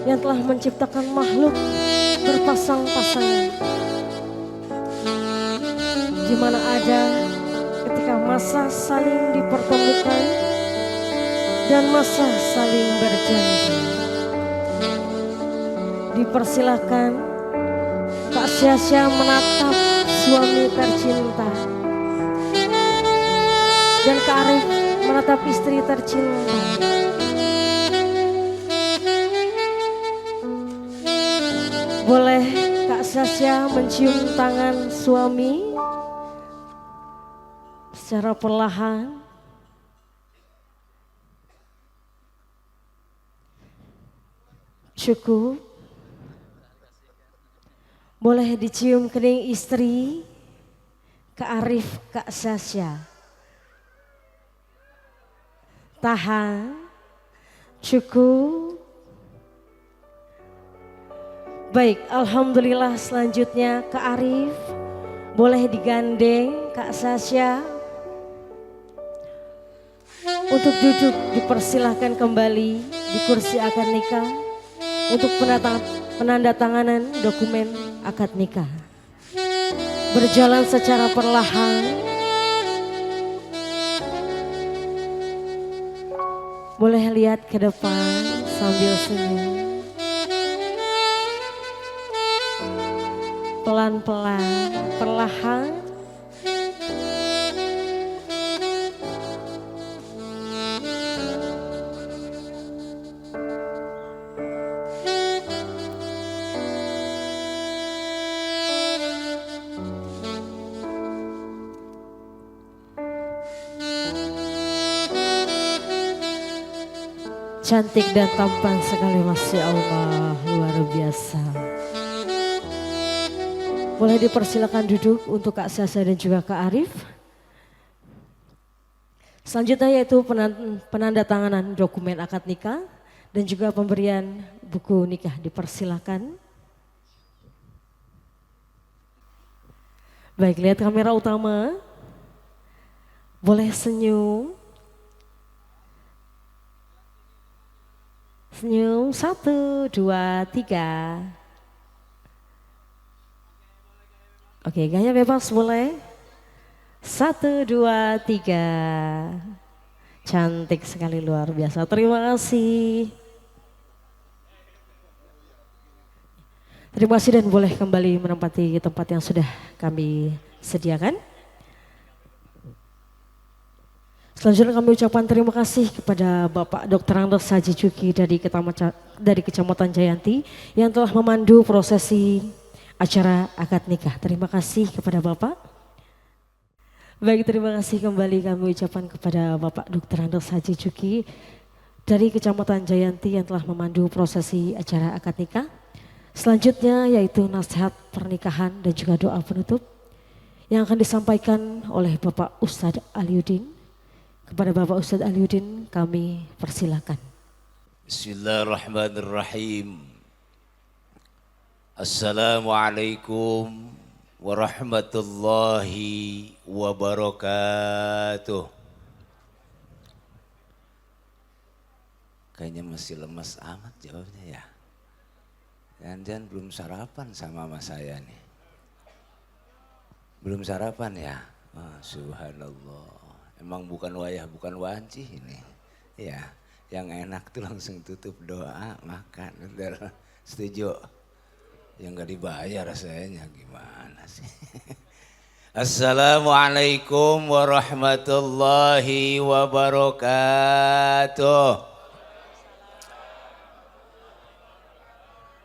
yang telah menciptakan makhluk berpasang-pasangan, di mana ada ketika masa saling dipertemukan dan masa saling berjanji. Dipersilahkan Kak Sasha menatap suami tercinta dan Kak Arif menatap istri tercinta. Boleh Kak Sasha mencium tangan suami secara perlahan. Cukup. Boleh dicium kening istri Kak Arif, Kak Sasha. Tahan. Cukup. Baik, alhamdulillah selanjutnya Kak Arif boleh digandeng Kak Sasha untuk duduk, dipersilahkan kembali di kursi akad nikah untuk penandatanganan dokumen akad nikah. Berjalan secara perlahan, boleh lihat ke depan sambil senyum. Pelan-pelan, perlahan. Cantik dan tampan sekali, Masya Allah, luar biasa. Boleh dipersilakan duduk untuk Kak Sasa dan juga Kak Arif. Selanjutnya yaitu penandatanganan dokumen akad nikah dan juga pemberian buku nikah, dipersilakan. Baik, lihat kamera utama. Boleh senyum. Senyum, 1, 2, 3. Oke, gaya bebas boleh. 1, 2, 3. Cantik sekali, luar biasa. Terima kasih. Terima kasih dan boleh kembali menempati tempat yang sudah kami sediakan. Selanjutnya kami ucapkan terima kasih kepada Bapak Dr. Andes Haji Cuki dari Kecamatan Jayanti yang telah memandu prosesi acara akad nikah. Terima kasih kepada Bapak. Baik, terima kasih kembali kami ucapkan kepada Bapak Dr. Andes Haji Cuki dari Kecamatan Jayanti yang telah memandu prosesi acara akad nikah. Selanjutnya yaitu nasihat pernikahan dan juga doa penutup yang akan disampaikan oleh Bapak Ustadz Aliuddin. Kepada Bapak Ustadz Aliuddin kami persilakan. Bismillahirrahmanirrahim. Assalamualaikum warahmatullahi wabarakatuh. Kayaknya masih lemas amat jawabnya ya. Jangan belum sarapan sama mas saya nih. Belum sarapan ya? Oh, subhanallah. Emang bukan wayah, bukan wanci ini. Ya, yang enak tuh langsung tutup doa, makan. Bentar, setuju? Yang gak dibayar sayanya gimana sih? Assalamualaikum warahmatullahi wabarakatuh.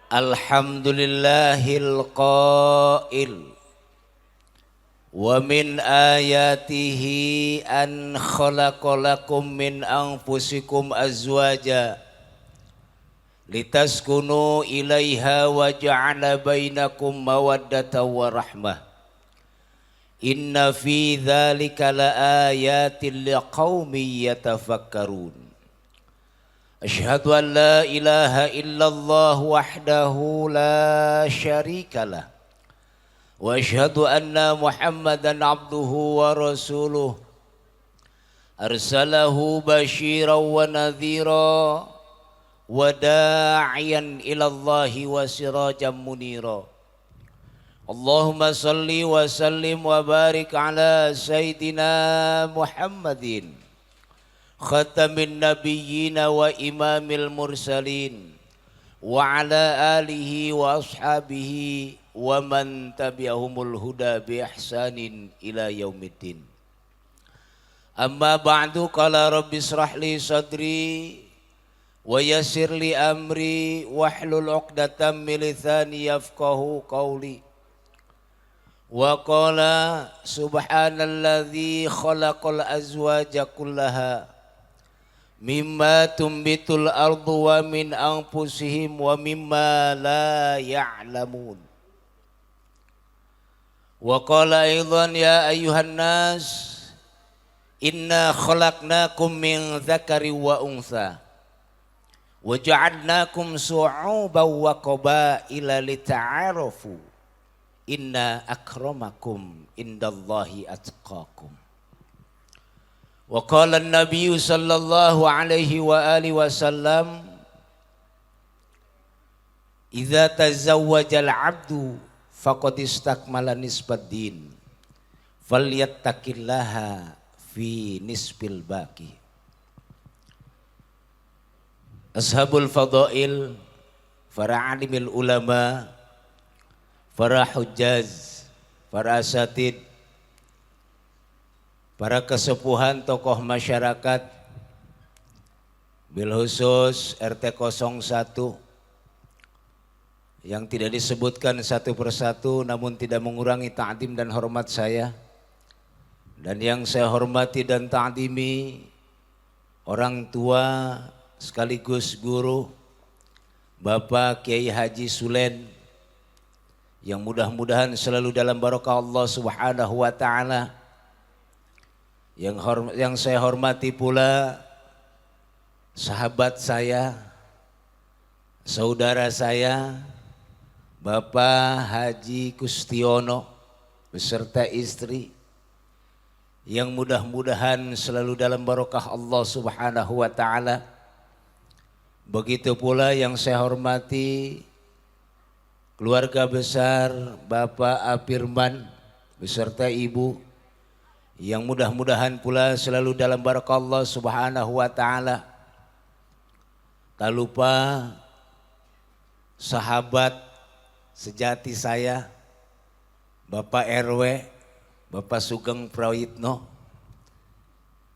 Alhamdulillahil qail. Wa min ayatihi an khalaqalakum min anfusikum azwaja litaskunu ilaiha wa ja'ala bainakum mawaddatan wa rahmah. Inna fi dzalika laayatin liqaumin yatafakkarun. Asyhadu an la ilaha illallah wahdahu la syarikalah. Wa asyhadu anna Muhammadan abduhu wa rasuluh arsalahu basyiran wa nadhira wa da'iyan ila Allahi wa sirajan munira. Allahumma salli wa sallim wa barik ala sayyidina Muhammadin khatamin nabiyyin wa imamil mursalin wa ala alihi wa ashabihi wa man tabi'ahumul huda bi ihsanin ila yaumiddin. Amma ba'du, qala rabbi israh li sadri wa yassir li amri wahlul 'uqdatam min lisani yafqahu qawli. Wa qala subhanalladzi khalaqal azwaja kullaha mimma tumbitul ardu wa min anfusihim wa mimma la ya'lamun. Wa qala aidan ya ayyuhan nas inna khalaqnakum min dzakari wa untha wa ja'alnakum su'uban wa qabaila lita'arafu inna akramakum indallahi atqakum. Wa qala an-nabiy sallallahu alaihi wa alihi wasallam idza tazawwaja al-'abdu faqad istakmala nisbaddin falyattaqillaha fi nisbil baqi. Ashabul fadail, para alimil ulama, para hujjaz, para asatid, para kesepuhan tokoh masyarakat, bil khusus RT 01 yang tidak disebutkan satu persatu namun tidak mengurangi ta'zim dan hormat saya, dan yang saya hormati dan ta'zimi orang tua sekaligus guru Bapak Kiai Haji Sulen, yang mudah-mudahan selalu dalam barokah Allah Subhanahu wa taala. Yang saya hormati pula sahabat saya, saudara saya, Bapak Haji Kustiono beserta istri, yang mudah-mudahan selalu dalam barokah Allah Subhanahu wa taala. Begitu pula yang saya hormati keluarga besar Bapak Apirman beserta ibu, yang mudah-mudahan pula selalu dalam barokah Allah Subhanahu wa taala. Tak lupa sahabat sejati saya Bapak RW, Bapak Sugeng Prayitno,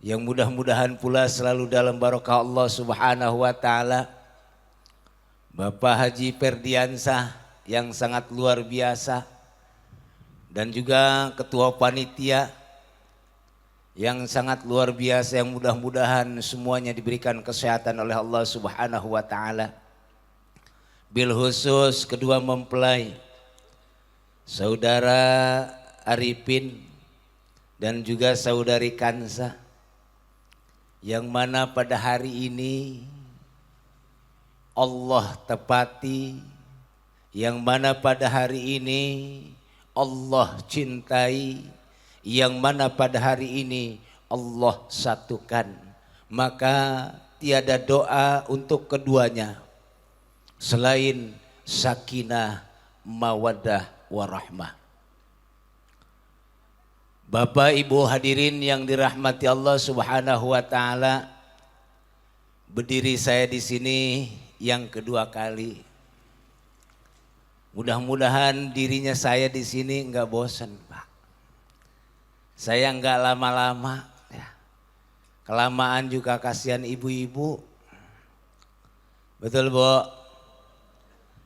yang mudah-mudahan pula selalu dalam barokah Allah Subhanahu wa taala. Bapak Haji Ferdiansah yang sangat luar biasa, dan juga ketua panitia yang sangat luar biasa, yang mudah-mudahan semuanya diberikan kesehatan oleh Allah Subhanahu wa taala. Bil khusus kedua mempelai Saudara Arifin dan juga Saudari Kansa, yang mana pada hari ini Allah tepati, yang mana pada hari ini Allah cintai, yang mana pada hari ini Allah satukan. Maka tiada doa untuk keduanya selain sakinah, mawaddah, warahmah. Bapak Ibu hadirin yang dirahmati Allah Subhanahu wa taala, berdiri saya di sini yang kedua kali. Mudah-mudahan dirinya saya di sini enggak bosan, Pak. Saya enggak lama-lama ya. Kelamaan juga kasihan ibu-ibu. Betul, Bu?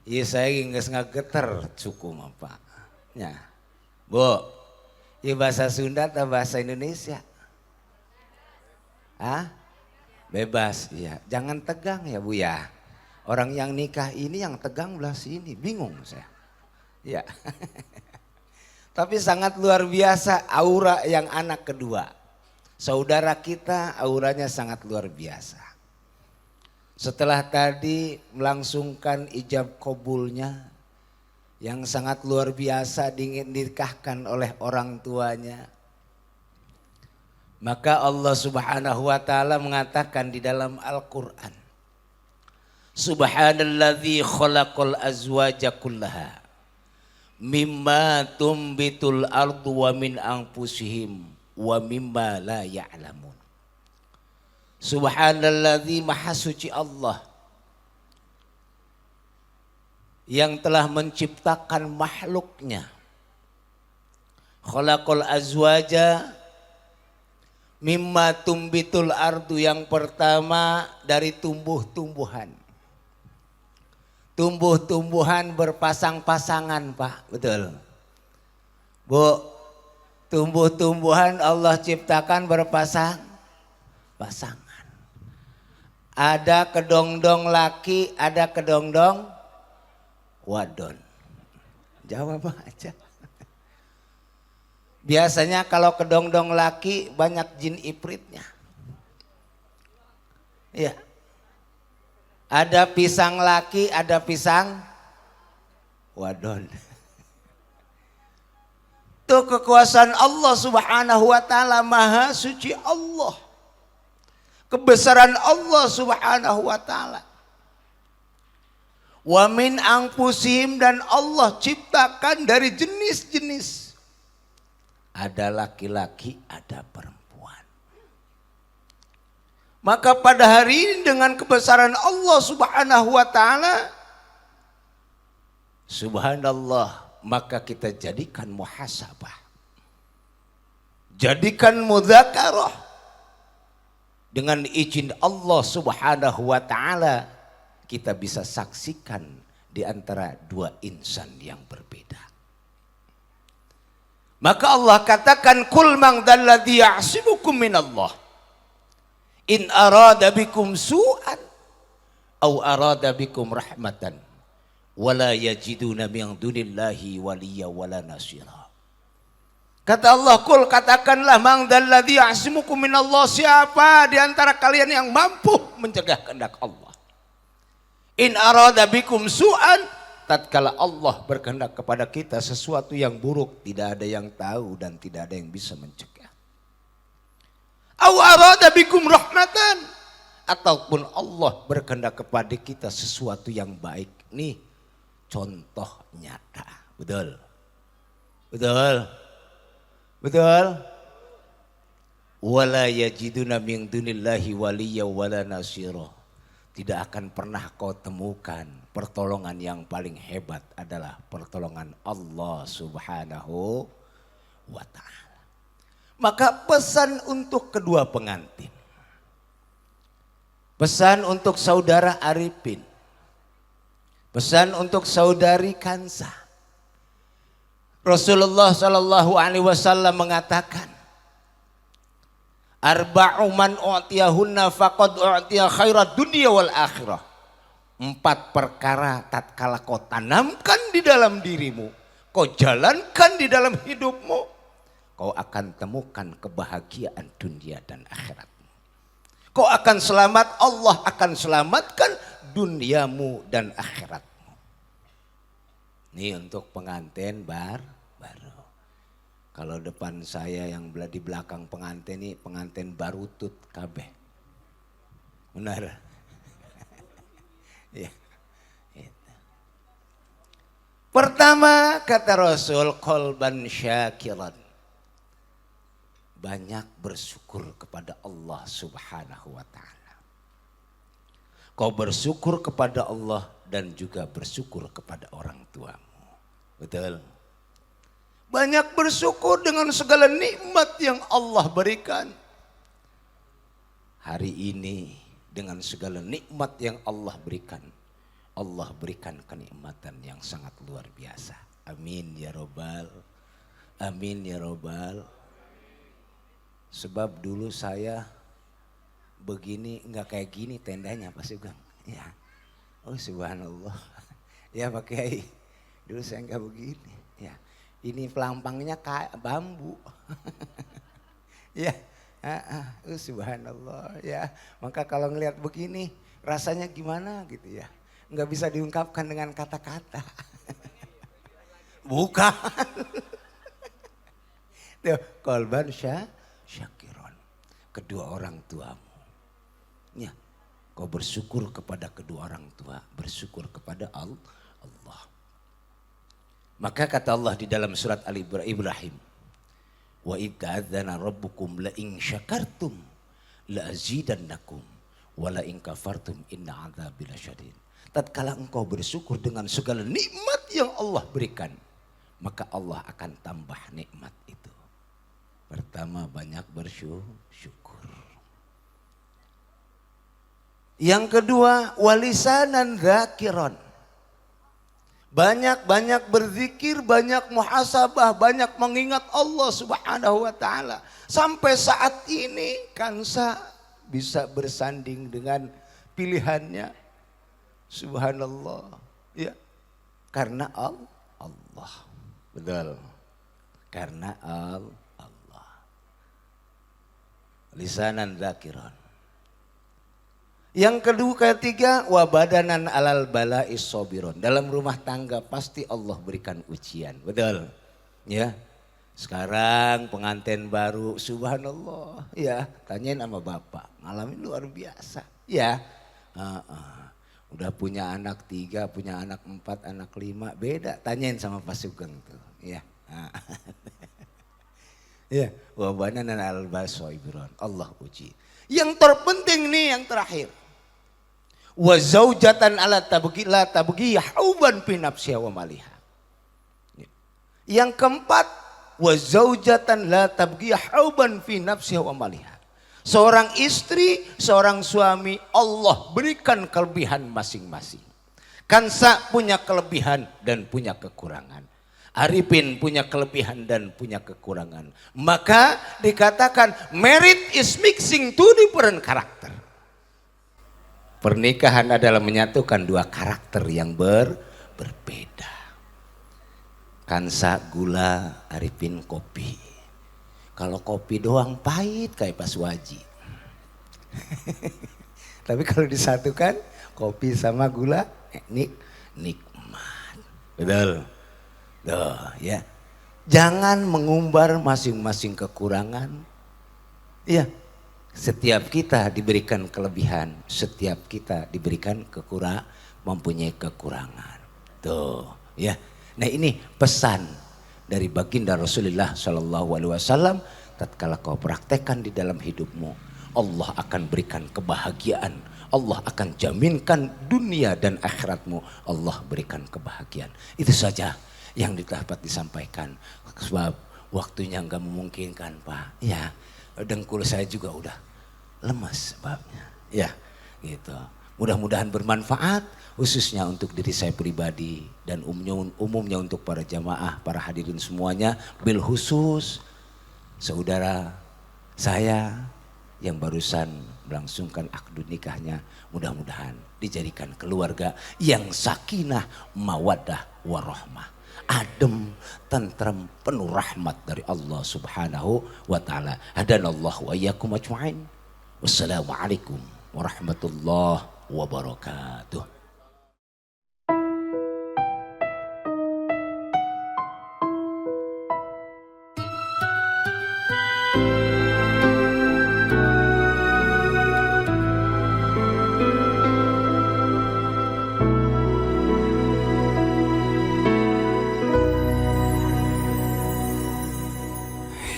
Iya, saya nggak geter cukup, Pak. Ya. Bu, ya bahasa Sunda atau bahasa Indonesia? Hah? Bebas, ya. Jangan tegang ya, Bu ya. Orang yang nikah ini yang tegang belah sini, bingung saya. Ya. Tapi sangat luar biasa aura yang anak kedua. Saudara kita auranya sangat luar biasa. Setelah tadi melangsungkan ijab kabulnya yang sangat luar biasa, dinikahkan oleh orang tuanya. Maka Allah Subhanahu wa taala mengatakan di dalam Al-Qur'an, Subhanalladzi khalaqal azwaja kullaha mimma tumbitul ardu wa min anfusihim wa mimma la ya'lamun. Subhanalladzi, maha suci Allah yang telah menciptakan makhluknya. Khalaqal azwaja mimma tumbitul ardu, yang pertama dari tumbuh-tumbuhan. Tumbuh-tumbuhan berpasang-pasangan, Pak, betul. Bu, tumbuh-tumbuhan Allah ciptakan berpasang-pasangan. Ada kedongdong laki, ada kedongdong wadon. Jawab aja. Biasanya kalau kedongdong laki banyak jin ifritnya. Iya. Ada pisang laki, ada pisang wadon. Itu kekuasaan Allah Subhanahu wa taala, maha suci Allah. Kebesaran Allah Subhanahu wa taala. Wa min anfusihim, dan Allah ciptakan dari jenis-jenis. Ada laki-laki, ada perempuan. Maka pada hari ini dengan kebesaran Allah Subhanahu wa taala, subhanallah, maka kita jadikan muhasabah. Jadikan mudzakarah. Dengan izin Allah Subhanahu wa taala, kita bisa saksikan di antara dua insan yang berbeda. Maka Allah katakan, kul man dzalladzi ya'simukum minallah in arada bikum su'an au arada bikum rahmatan wala yajiduna min dunillahi waliya wala nasira. Kata Allah, kul katakanlah, mang dalladzi ya'simukum minallah, siapa di antara kalian yang mampu mencegah kehendak Allah. In arada bikum su'an, tatkala Allah berkehendak kepada kita sesuatu yang buruk, tidak ada yang tahu dan tidak ada yang bisa mencegah. Au arada bikum rahmatan, ataupun Allah berkehendak kepada kita sesuatu yang baik. Nih contoh nyata. Betul? Betul? Betul? Wala yajiduna min dunillahi waliya wala nasira. Tidak akan pernah kau temukan pertolongan yang paling hebat adalah pertolongan Allah Subhanahu wa ta'ala. Maka pesan untuk kedua pengantin. Pesan untuk saudara Arifin. Pesan untuk saudari Kansa. Rasulullah Shallallahu Alaihi Wasallam mengatakan, arba'u man u'tiyahunna faqad u'tiya khairat dunya wal akhirah. 4 perkara tatkala kau tanamkan di dalam dirimu, kau jalankan di dalam hidupmu, kau akan temukan kebahagiaan dunia dan akhirat. Kau akan selamat, Allah akan selamatkan duniamu dan akhiratmu. Ini untuk pengantin baru. Kalau depan saya yang di belakang pengantin ini pengantin baru tut kabeh. Benar? Ya. Pertama kata Rasul, qalban syakiran. Banyak bersyukur kepada Allah Subhanahu wa ta'ala. Kau bersyukur kepada Allah dan juga bersyukur kepada orang tuamu. Betul? Banyak bersyukur dengan segala nikmat yang Allah berikan. Hari ini dengan segala nikmat yang Allah berikan kenikmatan yang sangat luar biasa. Amin ya robbal. Amin ya robbal. Sebab dulu saya begini, enggak kayak gini tendanya Pak Sugeng. Ya. Oh subhanallah. Ya Pak Kiai. Dulu saya enggak begini. Ya. Ini pelampangnya kayak bambu. Ya. Subhanallah. Ya. Maka kalau ngelihat begini rasanya gimana gitu ya. Enggak bisa diungkapkan dengan kata-kata. Bukan. Tuh, qalban syakiron. Kedua orang tuamu. Ya, kau bersyukur kepada kedua orang tua, bersyukur kepada Allah. Maka kata Allah di dalam surat Al-Ibrahim, wa idh ta'adzana rabbukum la in syakartum la azidannakum wa la in kafartum inna adzabi lasyadid. Tatkala engkau bersyukur dengan segala nikmat yang Allah berikan, maka Allah akan tambah nikmat itu. Pertama, banyak bersyukur. Yang kedua, walisanan dzakiron. Banyak-banyak berzikir, banyak muhasabah, banyak mengingat Allah Subhanahu wa ta'ala. Sampai saat ini Kansa bisa bersanding dengan pilihannya. Subhanallah. Ya. Karena Allah. Betul. Karena Allah. Lisanan dzakiran. Yang kedua, ketiga, wabadanan alal bala'is sobiron. Dalam rumah tangga pasti Allah berikan ujian. Betul? Ya. Sekarang pengantin baru, subhanallah. Ya, tanyain sama bapak. Ngalamin luar biasa. Ya. Udah punya anak 3, punya anak 4, anak 5. Beda, tanyain sama Pak Sugeng tuh. Ya. Ya, wabadanan alal bala'is sobiron. Allah uji. Yang terpenting nih yang terakhir. Wa zaujatan ala tabghi la tabghi hauban fi nafsiha wa maliha. Yang keempat, wa zaujatan la tabghi hauban fi nafsiha wa maliha. Seorang istri, seorang suami, Allah berikan kelebihan masing-masing. Kansa punya kelebihan dan punya kekurangan. Arifin punya kelebihan dan punya kekurangan. Maka dikatakan merit is mixing two different karakter. Pernikahan adalah menyatukan dua karakter yang berbeda. Kansa gula, Arifin kopi. Kalau kopi doang pahit kayak Pak Suwaji. Tapi kalau disatukan kopi sama gula nikmat. Betul. Tuh ya. Jangan mengumbar masing-masing kekurangan. Iya. Setiap kita diberikan kelebihan, setiap kita diberikan mempunyai kekurangan. Tuh, ya. Nah, ini pesan dari baginda Rasulullah Shallallahu Alaihi Wasallam. Tatkala kau praktekkan di dalam hidupmu, Allah akan berikan kebahagiaan. Allah akan jaminkan dunia dan akhiratmu. Allah berikan kebahagiaan. Itu saja yang dapat disampaikan. Sebab waktunya nggak memungkinkan, Pak. Ya, dengkul saya juga udah lemas sebabnya. Ya, gitu. Mudah-mudahan bermanfaat khususnya untuk diri saya pribadi dan umumnya untuk para jamaah, para hadirin semuanya. Bil khusus saudara saya yang barusan melangsungkan akad nikahnya, mudah-mudahan dijadikan keluarga yang sakinah, mawaddah, warahmah. Adem, tentrem, penuh rahmat dari Allah Subhanahu wa taala. Hadanallahu wa iyyakum ajma'in. Wassalamualaikum warahmatullahi wabarakatuh.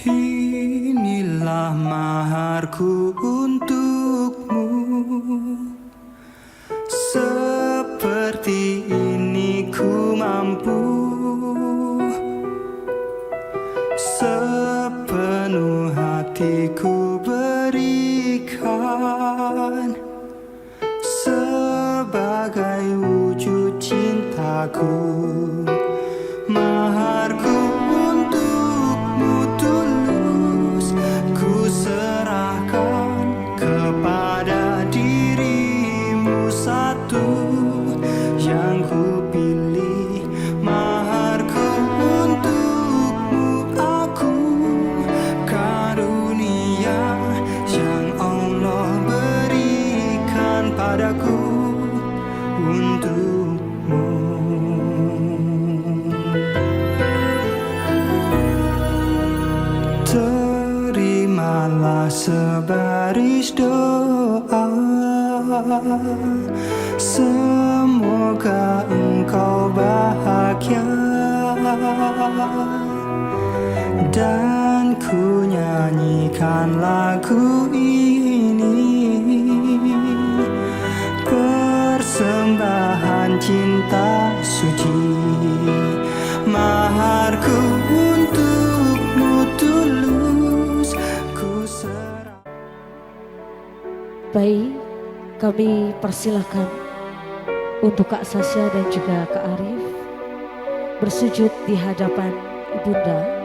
Inilah maharku untukmu, seperti ini ku mampu, sepenuh hatiku berikan, sebagai wujud cintaku. Maharku untukmu tulus, ku serahkan kepada dirimu satu yang ku pilih. Maharku untukmu aku, karunia yang Allah berikan padaku untukmu. Terimalah sebaris doa, semoga engkau bahagia, dan ku nyanyikan lagu ini, persembahan cinta suci. Maharku untukmu tulus, ku serah. Baik, kami persilakan untuk Kak Sasha dan juga Kak Arif bersujud di hadapan Ibunda.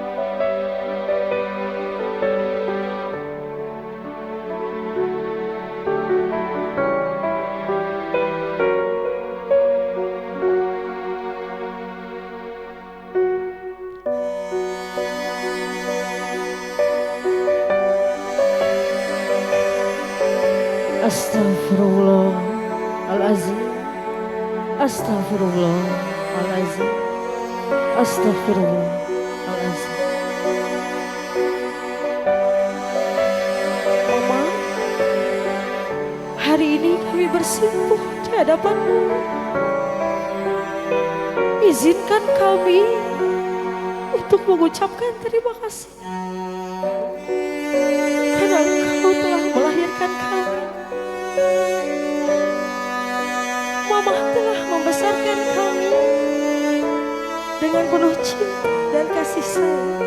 Astagfirullahaladzim, astagfirullahaladzim, astagfirullahaladzim. Mama, hari ini kami bersimpuh di hadapanmu. Izinkan kami untuk mengucapkan terima kasih karena Engkau telah melahirkan kami. Mama telah membesarkan kami dengan penuh cinta dan kasih sayang.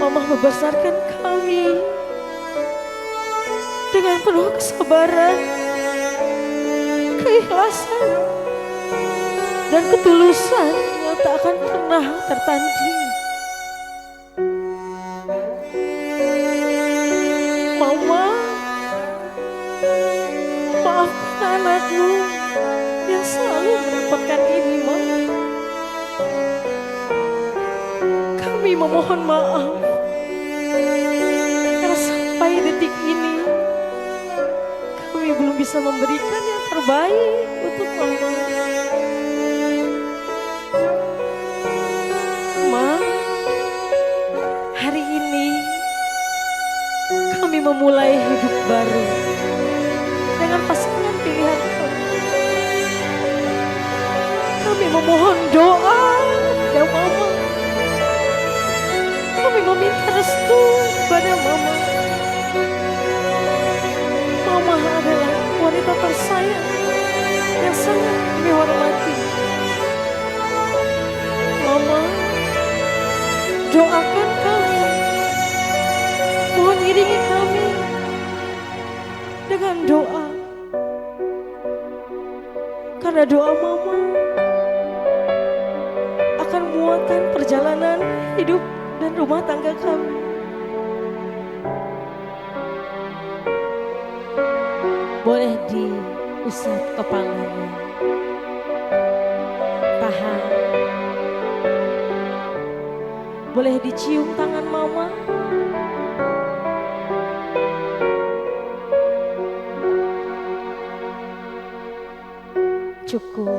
Mama membesarkan kami dengan penuh kesabaran, keikhlasan, dan ketulusan yang tak akan pernah tertanding. Mama anak-anakmu yang selalu mendapatkan ini, Ma. Kami memohon maaf karena sampai detik ini kami belum bisa memberikan yang terbaik untuk Mama. Ma, hari ini kami memulai hidup baru dengan pasangan pilihan kami. Kami memohon doa kepada Mama. Kami meminta restu kepada Mama. Mama adalah wanita tersayang yang sangat kami hormati. Mama, doakan kami. Mohon iringi kami dengan doa. Karena doa Mama akan menguatkan perjalanan hidup dan rumah tangga kami. Boleh diusap kepalanya, paha. Boleh dicium tangan Mama. Cukup.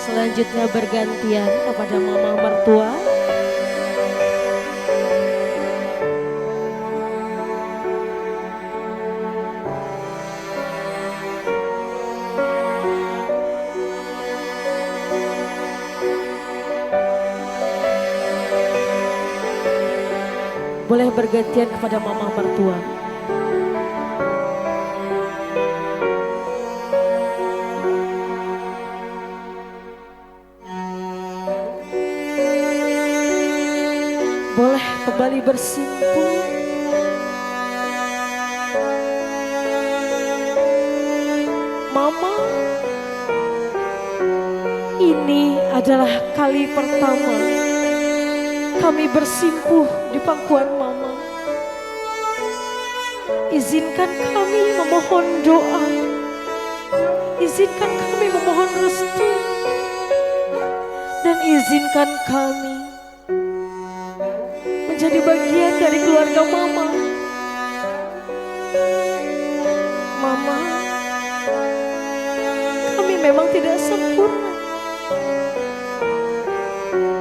Selanjutnya bergantian kepada Mama mertua. Boleh bergantian kepada Mama mertua. Boleh kembali bersimpuh. Mama, ini adalah kali pertama kami bersimpuh di pangkuan Mama. Izinkan kami memohon doa. Izinkan kami memohon restu. Dan izinkan kami menjadi bagian dari keluarga Mama. Mama, kami memang tidak sempurna.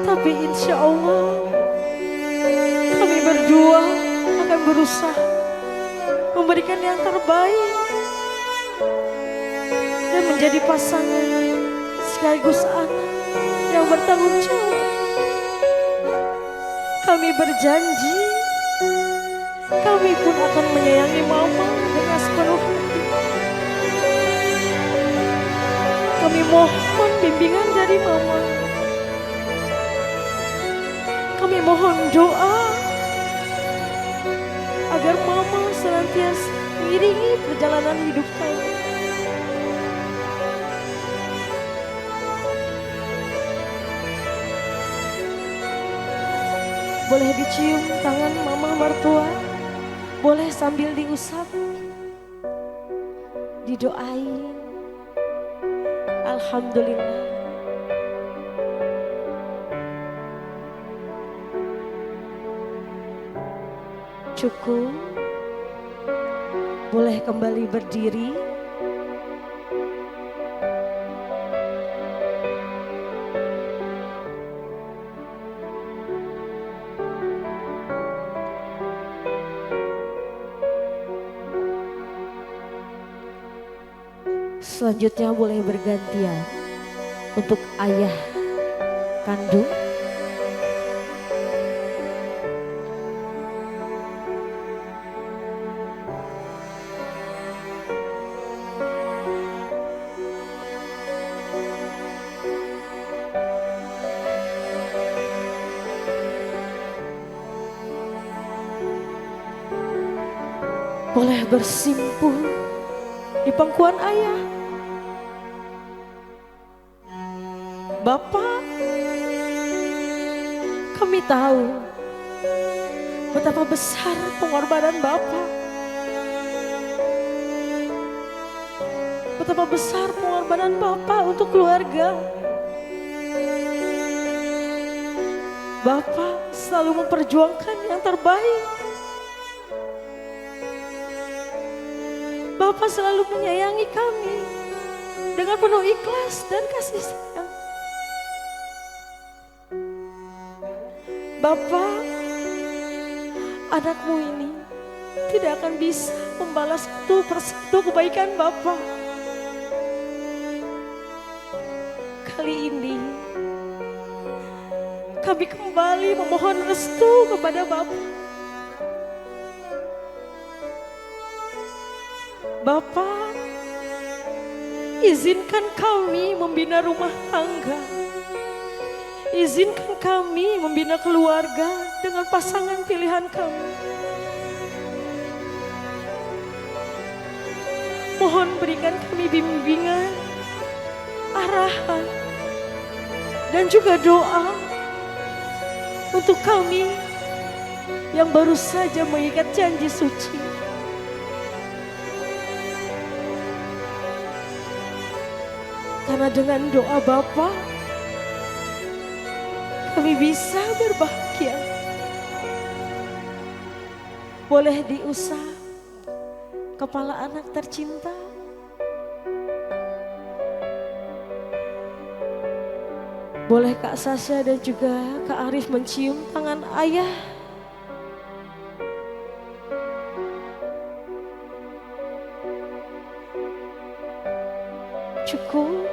Tapi insya Allah kami berdua akan berusaha memberikan yang terbaik dan menjadi pasangan sekaligus anak yang bertanggung jawab. Kami berjanji kami pun akan menyayangi Mama dengan sepenuh hati. Kami mohon bimbingan dari Mama. Kami mohon doa agar Mama senantiasa mengiringi perjalanan hidup kami. Boleh dicium tangan Mama mertua, boleh sambil diusap, didoain. Alhamdulillah. Cukup. Boleh kembali berdiri. Selanjutnya boleh bergantian untuk ayah kandung. Boleh bersimpuh di pangkuan ayah. Bapak, kami tahu betapa besar pengorbanan Bapak. betapa besar pengorbanan Bapak untuk keluarga. Bapak selalu memperjuangkan yang terbaik. Bapak selalu menyayangi kami dengan penuh ikhlas dan kasih sayang. Bapak, anakmu ini tidak akan bisa membalas satu persatu kebaikan Bapak. Kali ini kami kembali memohon restu kepada Bapak. Bapak, izinkan kami membina rumah tangga. Izinkan kami membina keluarga dengan pasangan pilihan kami. Mohon berikan kami bimbingan, arahan, dan juga doa untuk kami yang baru saja mengikat janji suci. Karena dengan doa Bapa, kami bisa berbahagia. Boleh diusah kepala anak tercinta. Boleh Kak Sasha dan juga Kak Arif mencium tangan ayah. Cukup.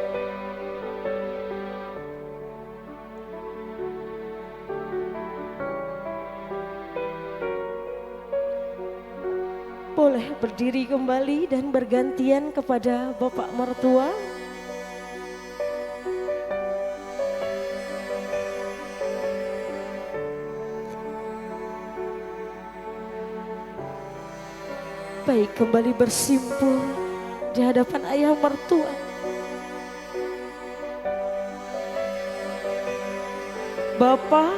Boleh berdiri kembali dan bergantian kepada Bapak Mertua. Baik, kembali bersimpul di hadapan ayah mertua. Bapak,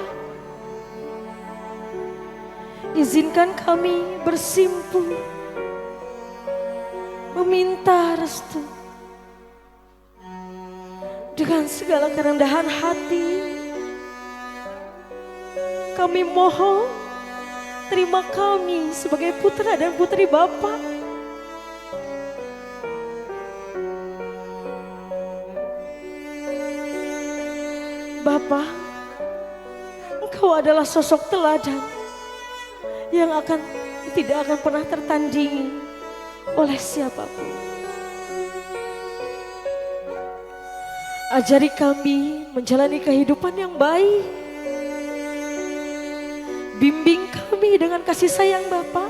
izinkan kami bersimpul meminta restu dengan segala kerendahan hati. Kami mohon terima kami sebagai putra dan putri Bapak. Bapak, Engkau adalah sosok teladan yang tidak akan pernah tertandingi oleh siapapun. Ajari kami menjalani kehidupan yang baik. Bimbing kami dengan kasih sayang Bapa.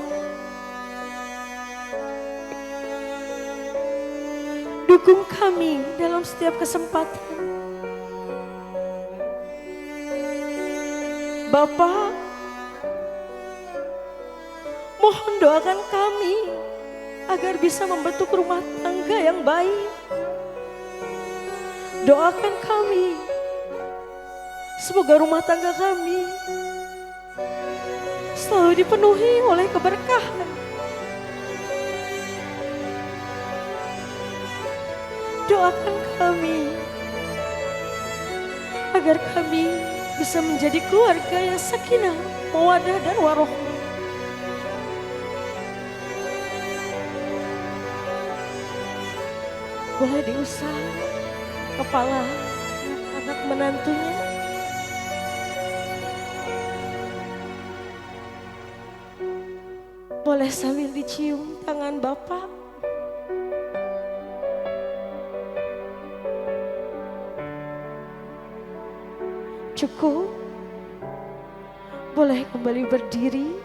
Dukung kami dalam setiap kesempatan. Bapa, mohon doakan kami agar bisa membentuk rumah tangga yang baik. Doakan kami, semoga rumah tangga kami selalu dipenuhi oleh keberkahan. Doakan kami agar kami bisa menjadi keluarga yang sakinah, mawaddah dan warohmah. Boleh diusap kepala anak menantunya. Boleh sambil dicium tangan Bapak. Cukup. Boleh kembali berdiri.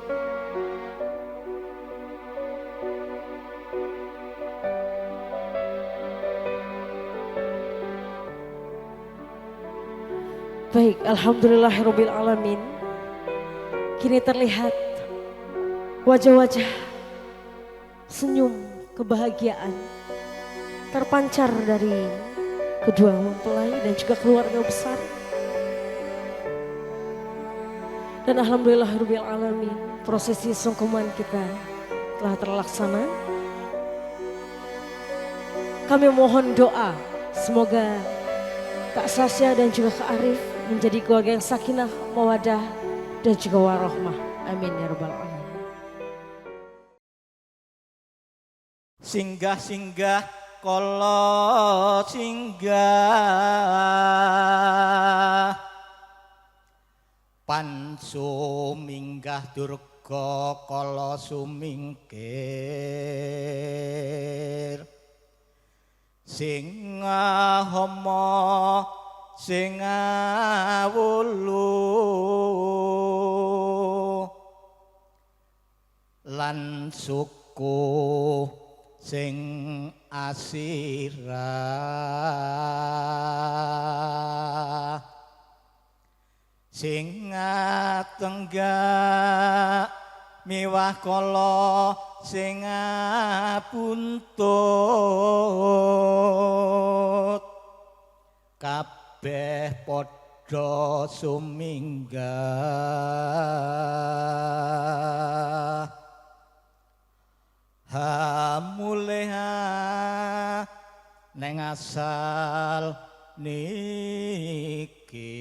Baik, alhamdulillahirabbil alamin. Kini terlihat wajah-wajah senyum kebahagiaan terpancar dari kedua mempelai dan juga keluarga besar. Dan alhamdulillahirabbil alamin, prosesi sungkeman kita telah terlaksana. kami mohon doa semoga Kak Sasya dan juga Kak Arif menjadi keluarga yang sakinah, mawadah dan juga warahmah. Amin ya rabbal alamin. Singgah-singgah kala singgah pan suminggah durga kala sumingkir sing hama sing wulu lan suku sing asirah sing tenggak miwah kala sing buntut kabeh padha suminggah hamuleha neng asal niki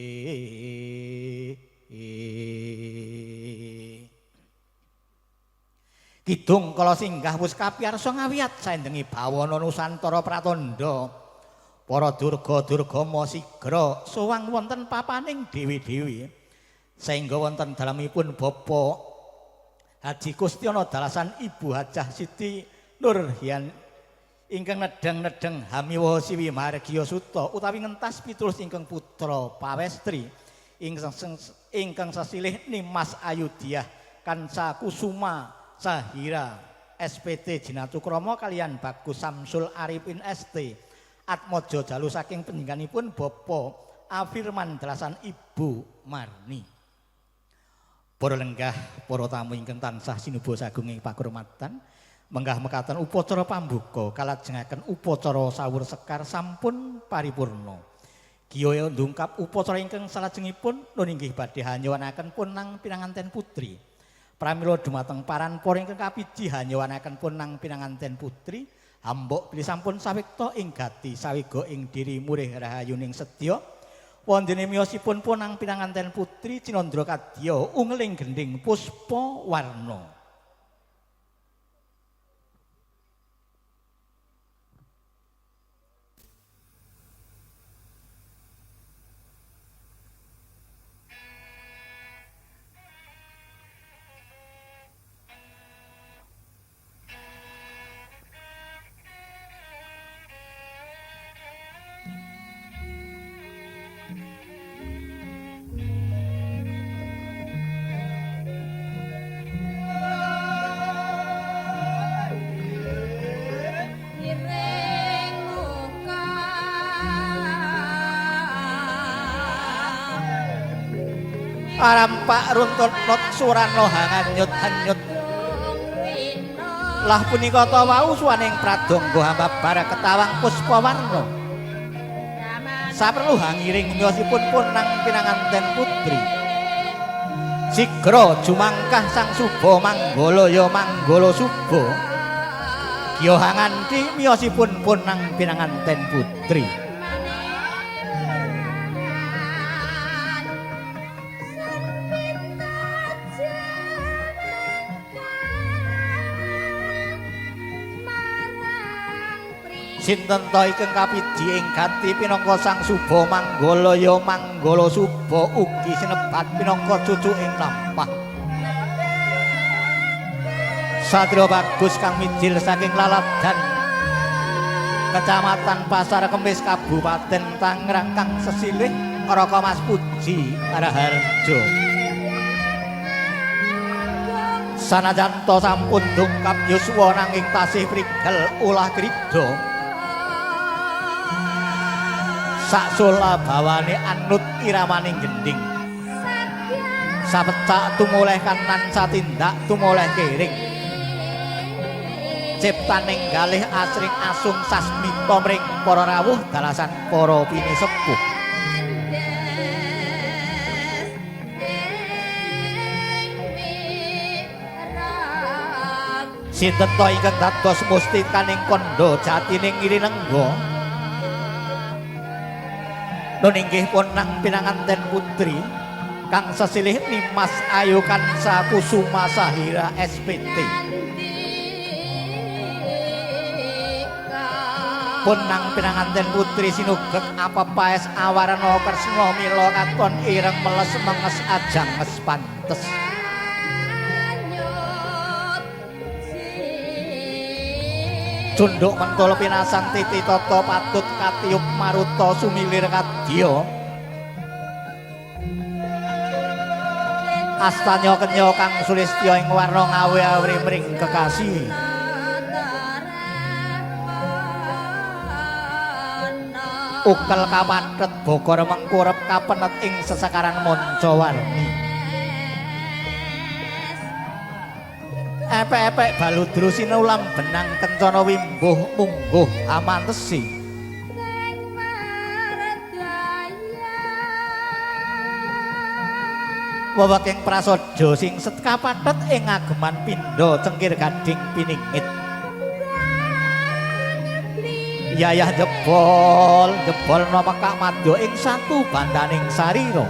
kidung kala singgah wis kapiyarsa ngawiyat saendengi bawana nusantara pratandha para durga-durga masigra sowang wonten papaning dewi-dewi sehingga wonten dalemipun Bapak Haji Kustiono dalasan Ibu Hajah Siti Nurhian ingkang nedeng-nedeng hamiwa siwi margiya suta utawi ngentas pitulus ingkang putra pawestri ingkang sesilih Nimas Ayudiah Kansa Kusuma Sahira SPT Jinatukrama kalian Bagus Samsul Arifin ST Atmojo Jalu saking peningganipun Bapak Afirman dalasan Ibu Marni. Para lenggah, para tamu ingkang tansah sinuba sagunging pakurmatan, menggah mekaten upacara pambuka kalajengaken upacara sawur sekar sampun paripurna. Kiya ndungkap upacara ingkang salajengipun nun inggih badhe hanyawanaken punang pinanganten putri. Pramila dumateng paranpara ingkang kapiji hanyawanaken punang pinanganten putri, hambok bilih sampun sawekta ing gati sawiga ing diri murih rahayuning sedya. Wondene miyosipun punang pinanganten putri Cinandra Kadya ungeling gending puspa warna. Arampak runtut not surano hanganyut-hanyut lah punika ta wau suwaning pradangga hamba bara ketawang puspawarna saperlu hangiring miyosipun punang pinanganten putri sigra jumangkah sang suba manggala ya manggala suba kiya hanganti miyosipun punang pinanganten putri. Sinten ta ingkang kapiji ing gati pinangka sang suba manggala ya manggala suba ugi sinebat pinangka cucuking lampah. Satria bagus kang mijil saking Laladan Kecamatan Pasar Kemis Kabupaten Tangerang kang sesilih Raka Mas Puji Raharjo. Sanajan to sampun dungkap yuswa nanging tasih prigel ulah krida. Saksola bawane anut iramaning gending sapecak tumoleh kanan satindak tumoleh kiring ciptaning galih asring asung sasmita mring para rawuh dalasan para pinisepuh Sinten to ingkang dados mustikaning kandha jatining Irinengga? Nun inggih punang pinanganten putri kang sesilih Nimas Ayu Kansa Kusuma Sahira SPT. Punang pinanganten putri sinugek apa paes awarana kresna mila katon ireng meles menges ajanges pantes. Cunduk mentol pinasan titi tata patut katiup maruta sumilir kadya. Astanya kenya kang sulistya ing warna ngawe-awe mring kekasih. Ukel kapathet bokor mengkurep kapenet ing sesekaran manca warni. Epek-epek baludru sinulam benang kencana wimbuh mungguh amantesi. Wewaking prasaja sing set kapathet ing ageman pindha cengkir gading piningit. Yayah jebol namekak madya ing satu bandaning sarira.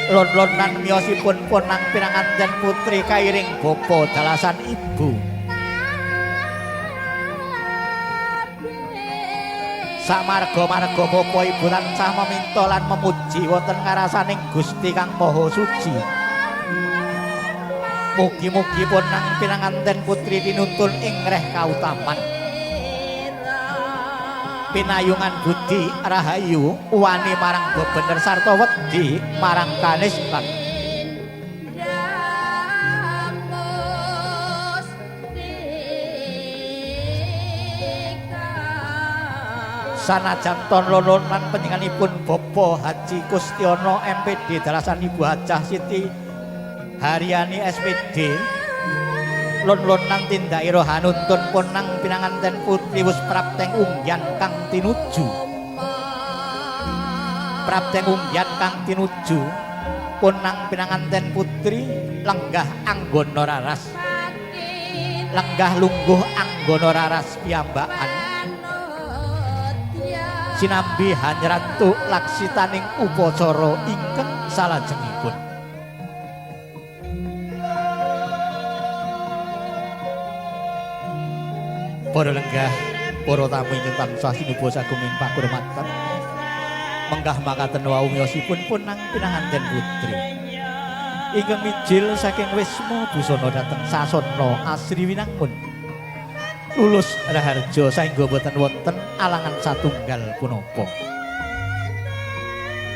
Lon-lonan miyosipun punang pinanganten putri kairing bapa dalasan ibu. Samarga-marga bapa ibu tansah meminta lan memuji wonten ngarasaning Gusti Kang Maha Suci. Mugi-mugi punang pinanganten putri tinuntun ing reh kautaman. Pinayungan budi rahayu wani marang bebener sarta wedi marang kanistan. Sanajan ton lolonan panjenenganipun Bapak Haji Kustiono MPD dalasan Ibu Hajah Siti Haryani SPD lon-lonan tindairo hanuntun punang pinanganten putri wus prapteng ungyan kang tinuju. Prapteng ungyan kang tinuju punang pinanganten putri lenggah anggono raras. Lenggah lungguh anggono raras piyambakan. Sinambi hanyrantu laksitaning upacara ingkang salajengipun. Para lenggah, para tamu ingkang tansah sinuba sagunging pakurmatan. Menggah makaten wawiyosipun punang pinanganten putri. Ingkang mijil saking Wisma busana dhateng sasana asri winangun. Lulus raharja saengga boten wonten alangan satunggal punapa.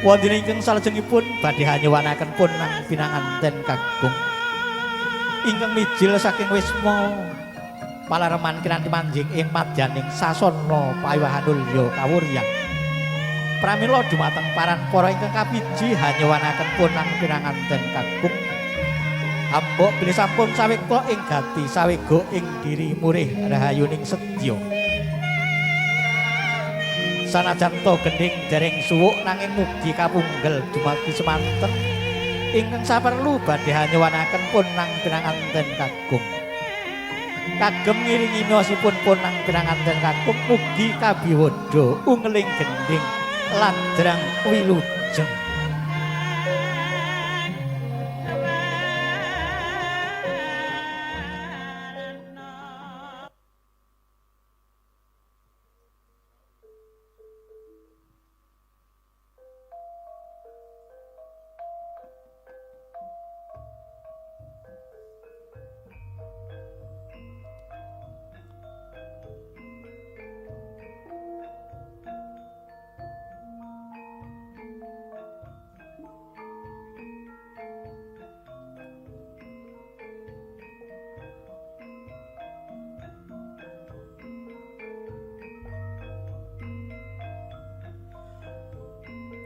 Wonten ingkang salajengipun badhe hanyuwanaken punang pinanganten kakung. Ingkang mijil saking Wisma palareman kinanti manjing ing madyaning sasana pawiwahanulya kawuryang. Pramila dumateng paran para ingkang kapiji hanyuwanaken punang pinanganten kakung. Ambok bilih sampun sawekta ing gati sawega ing diri murih rahayuning sedya. Sanajan to gending dereng suwuk nanging mugi kapunggal dumadi semanten ingkang saperlu badhe hanyuwanaken punang pinanganten kakung. Kagem ngiringi miyosipun punang pinanganten kakung mugi kabiwada ungeling gending ladrang wilujeng.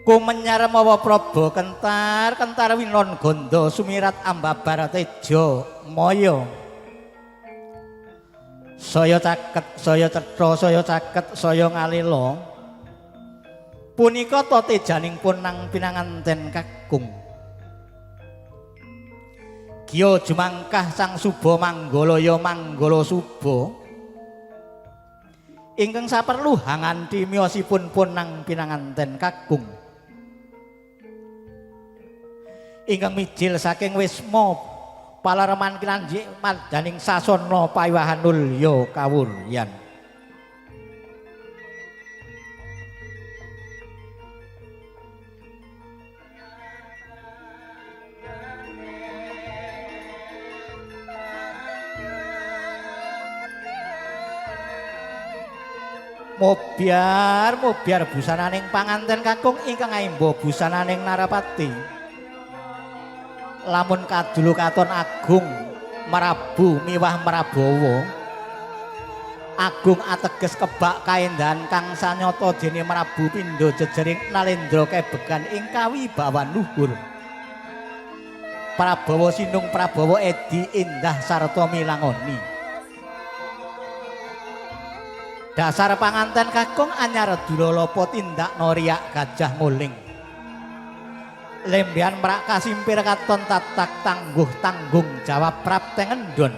Kumenyar mawa Praba kentar kentar winon gondo sumirat ambabar tejo moyo. Saya caket, saya cetha, saya caket, saya ngalila. Punika to tejaning punang pinanganten kakung. Gya jumangkah sang suba manggolaya manggala suba ingkang saperlu hanganti miyosipun punang pinanganten kakung ingkang mijil saking wisma palareman kinanjik madaning sasana pawiwahan ulya kawuryan. Mobyar busananing panganten kakung ingkang aimba busananing Narapati. Lamun kadulu katon agung merabu miwah merabawa. Agung ateges kebak kaendahan kang sanyata dene merabu pindha jejering Nalendra kebegan ing kawibawan luhur. Prabawa sinung Prabawa edi indah sarta milangoni. Dasar panganten kakung anyar dulolapa tindak noriak gajah nguling. Lembean merak kasimpir katon tatak tangguh tanggung jawab prapteng endon.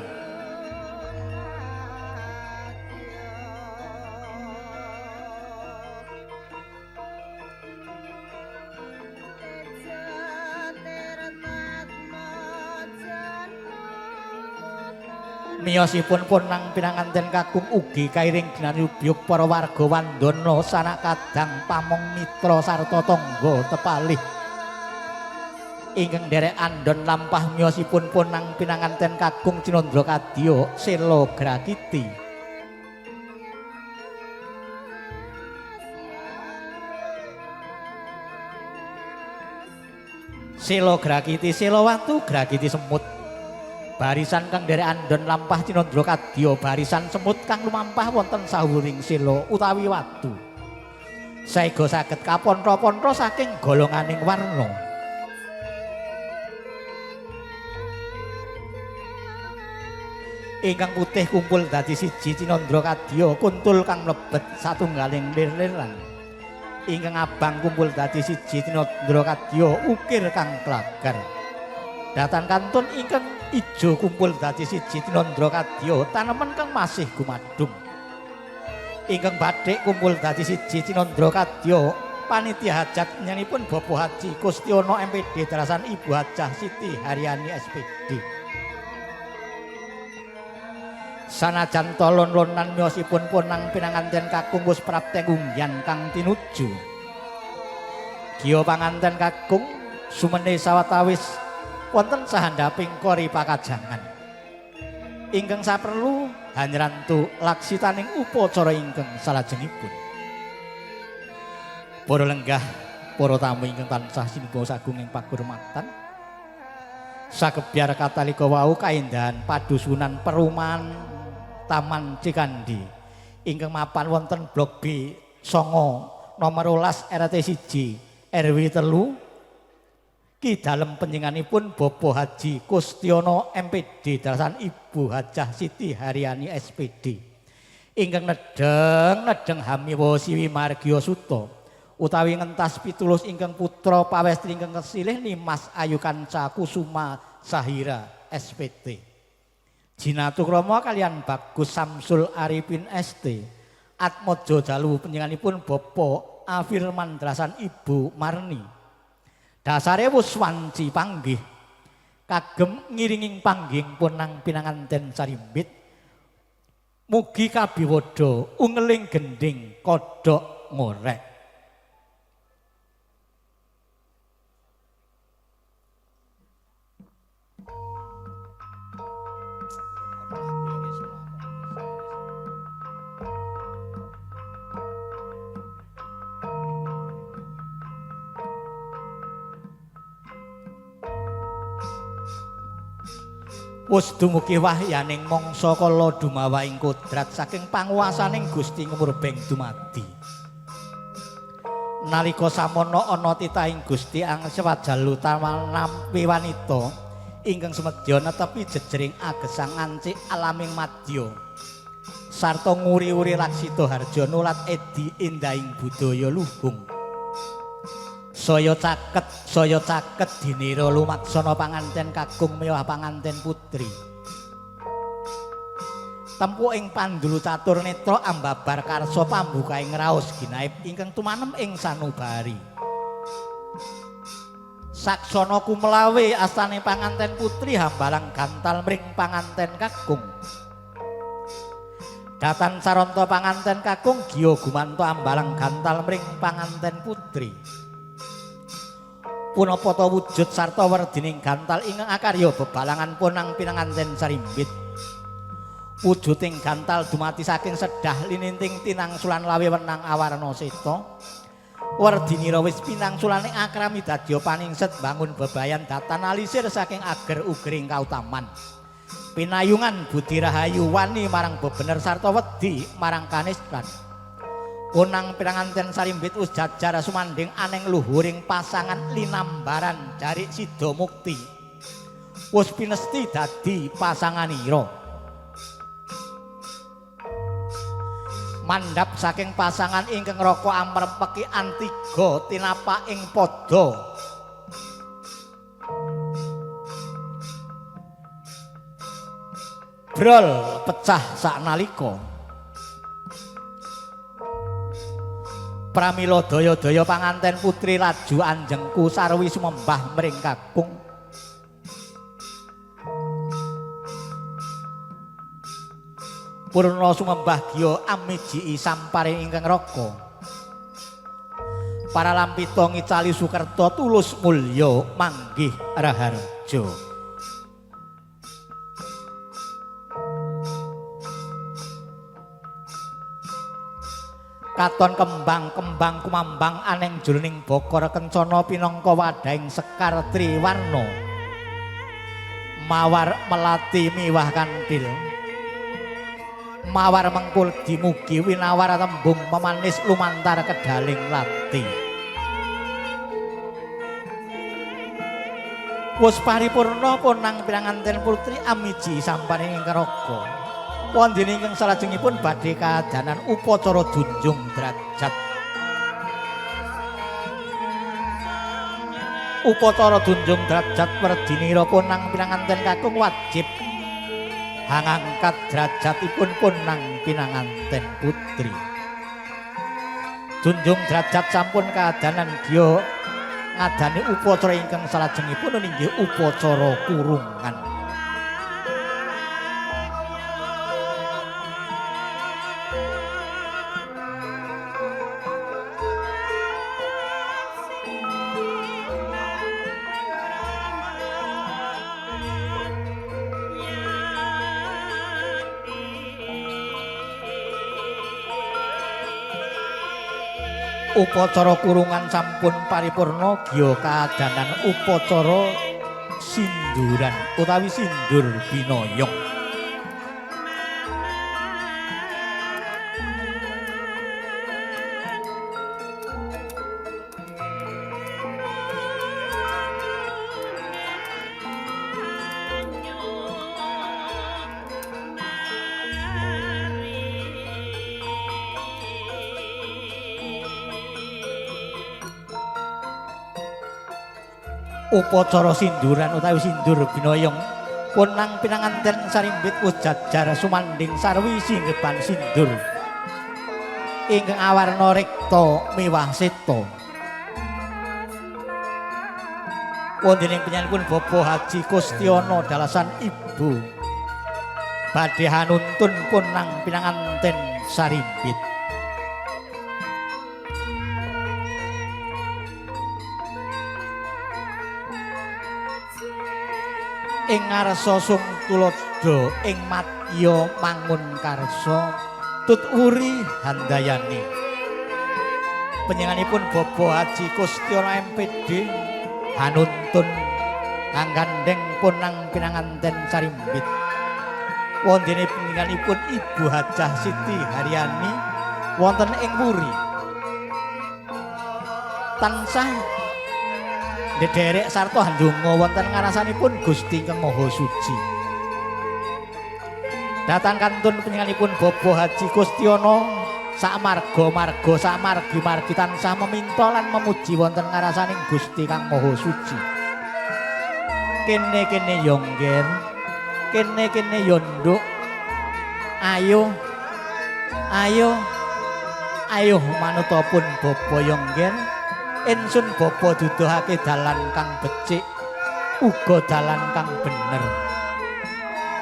Miyosipun punang pinanganten kakung ugi kairing ginanyubyuk para warga wandana sanak kadang pamong mitra sarta tangga tepalih. Ingkang nderek andon lampah miyosipun punang pinanganten kakung Cinandra Kadya Sela Grakiti. Sela Grakiti Sela Watu Grakiti Semut. Barisan kang nderek andon lampah Cinandra Kadya barisan semut kang lumampah wonten sahuring sela utawi watu. Saéga saged kapontra-pontra saking golonganing warna. Ingkang putih kumpul dadi siji Cinandra Kadya kuntul kang mlebet satunggaling lir-liran. Ingkang abang kumpul dadi siji Cinandra Kadya ukir kang klagar. Datan kantun ingkang ijo kumpul dadi siji Cinandra Kadya tanemen kang masih gumadhung. Ingkang bathik kumpul dadi siji Cinandra Kadya panitia hajat nyanipun Bapak Haji Kustiono MPD Darasan Ibu Hajah Siti Haryani SPD. Sanajan tolon-lonan miyosipun punang pinanganten kakung wus prapteng ungyan kang tinuju. Giya panganten kakung sumene sawetawis wonten sahandaping kori pakajangan. Ingkang saperlu hanyrantu laksitaning upacara ingkang salajengipun. Para lenggah, para tamu ingkang tansah sinuga sagung ing pakurmatan. Sagebyar katalika wau kaendahan padusunan perumahan Taman Cikandi ingkang mapan wonten Blok B 9 nomor 12 RT 1 RW 3 ki dalem panjenenganipun Bapak Haji Kustiono MPD Darasan Ibu Hajah Siti Haryani SPD ingkang nedeng hamiwa siwi margya suta utawi ngentas pitulus ingkang putra pawestri ingkang kesilih Nimas Ayu Kanca Kusuma Sahira SPD. Jinatu Krama kalian Bagus Samsul Arifin ST Atmojo dalu panjenenganipun Bapak Afirman Darasan Ibu Marni. Dasare wus wanci panggih kagem ngiringing pangging punang pinanganten sarimbit. Mugi kabiwada ungeling gending kodhok ngorek. Wus dumugi wahyaning mangsa kala dumawaing kodrat saking panguwasaning Gusti Ngumurbeng dumadi. Nalika samono ana titahing Gusti Angsewajalu nampi wanita ingkang sumedya netepi jejering agesang ancik alaming madya. Sarta nguri-uri Laksita Harja nulat edi indahing budaya luhung. saya caket dinira lumaksana panganten kakung miwah panganten putri. Tempu ing pandulu catur netra ambabar karsa pambukaing raos ginaib ingkang tumanem ing sanubari. Saksana kumelawe astane panganten putri hambalang gantal mring panganten kakung. Datan saronta panganten kakung giya gumanto ambalang gantal mring panganten putri. Punapa ta wujud sarta werdining gantal ingkang akarya bebalangan punang pinanganten sarimbit. Wujuding gantal dumati saking sedah lininting tinangsulan lawe wenang awarna seta. Werdinira wis pinangsulane akrami dadya paningset bangun bebayan datan alisir saking ager ugering kautaman. Pinayungan budi rahayu wani marang bebener sarta wedi marang kanistran. Punang pinanganten sarimbit wis jajar sumanding aneng luhuring pasangan linambaran jarik sida mukti. Wis pinesti dadi pasanganira. Mandhap saking pasangan ingkang raka amrempeki antiga tinapa ing pada. Brol pecah saknalika. Pramila daya-daya panganten putri laju anjengku sarwi sumembah mring kakung. Purna sumembah giya amiji samparing ingkang raka. Para lampita ngicali Sukerta tulus mulya manggih raharja. Katon kembang-kembang kumambang aneng jroning bakara kencana pinangka wadhahing sekar triwarna. Mawar melati miwah kanthil. Mawar mengkul dimugi winawar tembung memanis lumantar kedaling lati. Wus paripurna punang pinanganten putri amiji samparing ingkang raga. Wondene ingkang salajengipun badhe kaadanan upacara junjung derajat. Upacara junjung derajat werdinira punang pinanganten kakung wajib hangangkat derajatipun punang pinanganten putri. Junjung derajat sampun kaadanan giya ngadani upacara ingkang salajengipun inggih upacara kurungan. Upacara kurungan sampun paripurna giya kaadanan upacara sinduran utawi sindur binayong. Upacara sinduran utawi sindur binayong punang pinanganten sarimbit wis jajar sumanding sarwi singgepan sindur ingkang awarna rekta miwah seta. Wontening penyanipun Bapak Haji Kustiono dalasan ibu badhe hanuntun punang pinanganten sarimbit. Ing ngarsa sung tulodo ing matya mangun karsa tut uri handayani. Penyanganipun Bapak Haji Kustiono MPD hanuntun anggandeng punang pinanganten sarimbit. Wondene penyanganipun Ibu Hajah Siti Haryani wonten ing Puri. Tansah dederek sarta handonga wonten ngarasanipun Gusti Kang Maha Suci. Datang kantun penyanganipun Bapak Haji Kustiono sak marga-marga sak margi-margi tansah meminta lan memuji wonten ngarasaning Gusti Kang Maha Suci. Kene-kene yo nggen, kene-kene yo nduk. Ayo, ayo, ayo manutapun bapa yo nggen. Insun bapa duduhake dalan kang becik, uga dalan kang bener.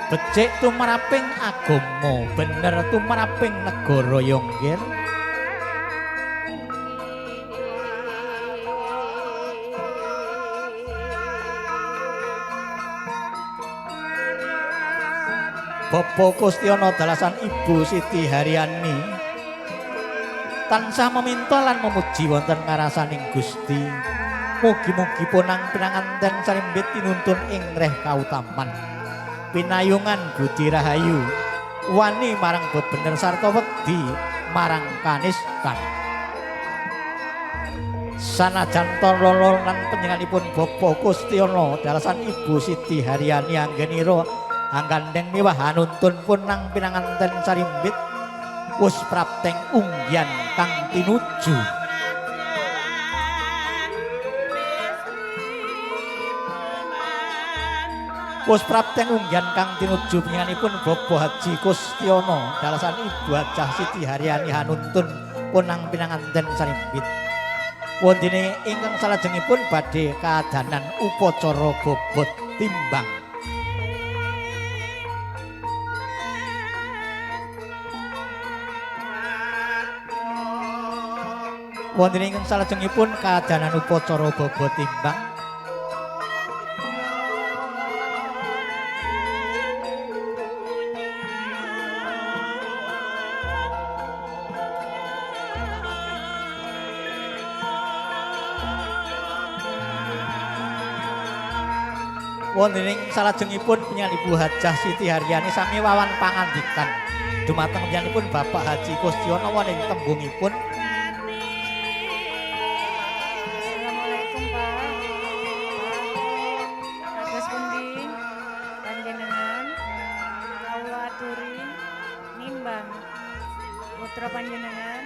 Becik tumraping agama, bener tumraping negara yo nggen. Bapa Kustyana dalasan Ibu Siti Haryani tansah meminta lan memuji wonten ngarasaning Gusti. Mugi-mugi punang pinanganten sarimbit tinuntun ing reh kautaman. Pinayungan budi rahayu, wani marang bebener sarta wedi marang kaniskan. Sanajan lolo lan panjenenganipun Bapa Kustyana dalasan Ibu Siti Haryani anggenira anggandeng miwah hanuntun punang pinanganten sarimbit wis prapteng unggian kang tinuju. Wis prapteng unggian kang tinuju panjenenganipun Bapak Haji Kustyana dalasan Ibu Hajah Siti Haryani hanuntun punang pinanganten sarimbit. Wondene ingkang salajengipun badhe kaadanan upacara bobot timbang. Wonten ingkang salajengipun kaadanan upacara bobot timbang. Wonten ing salajengipun penyanyi Ibu Hajah Siti Haryani sami wawan pangandikan dumateng penyanipun Bapak Haji Kustyana wonten tembungipun. Putra panjenengan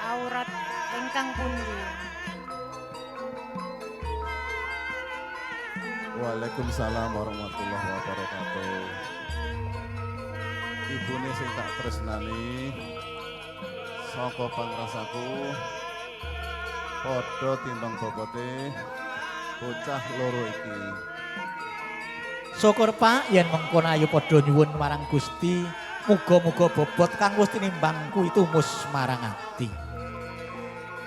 aurat ingkang pundi? Waalaikumsalam warahmatullahi wabarakatuh. Ibune sing tak tresnani saka pangrasaku padha timbang bobote bocah loro iki. Syukur Pak yen mengkono ayu padha nyuwun marang Gusti. Muga-muga bobot kang wis tinimbangku itu mus marang ati.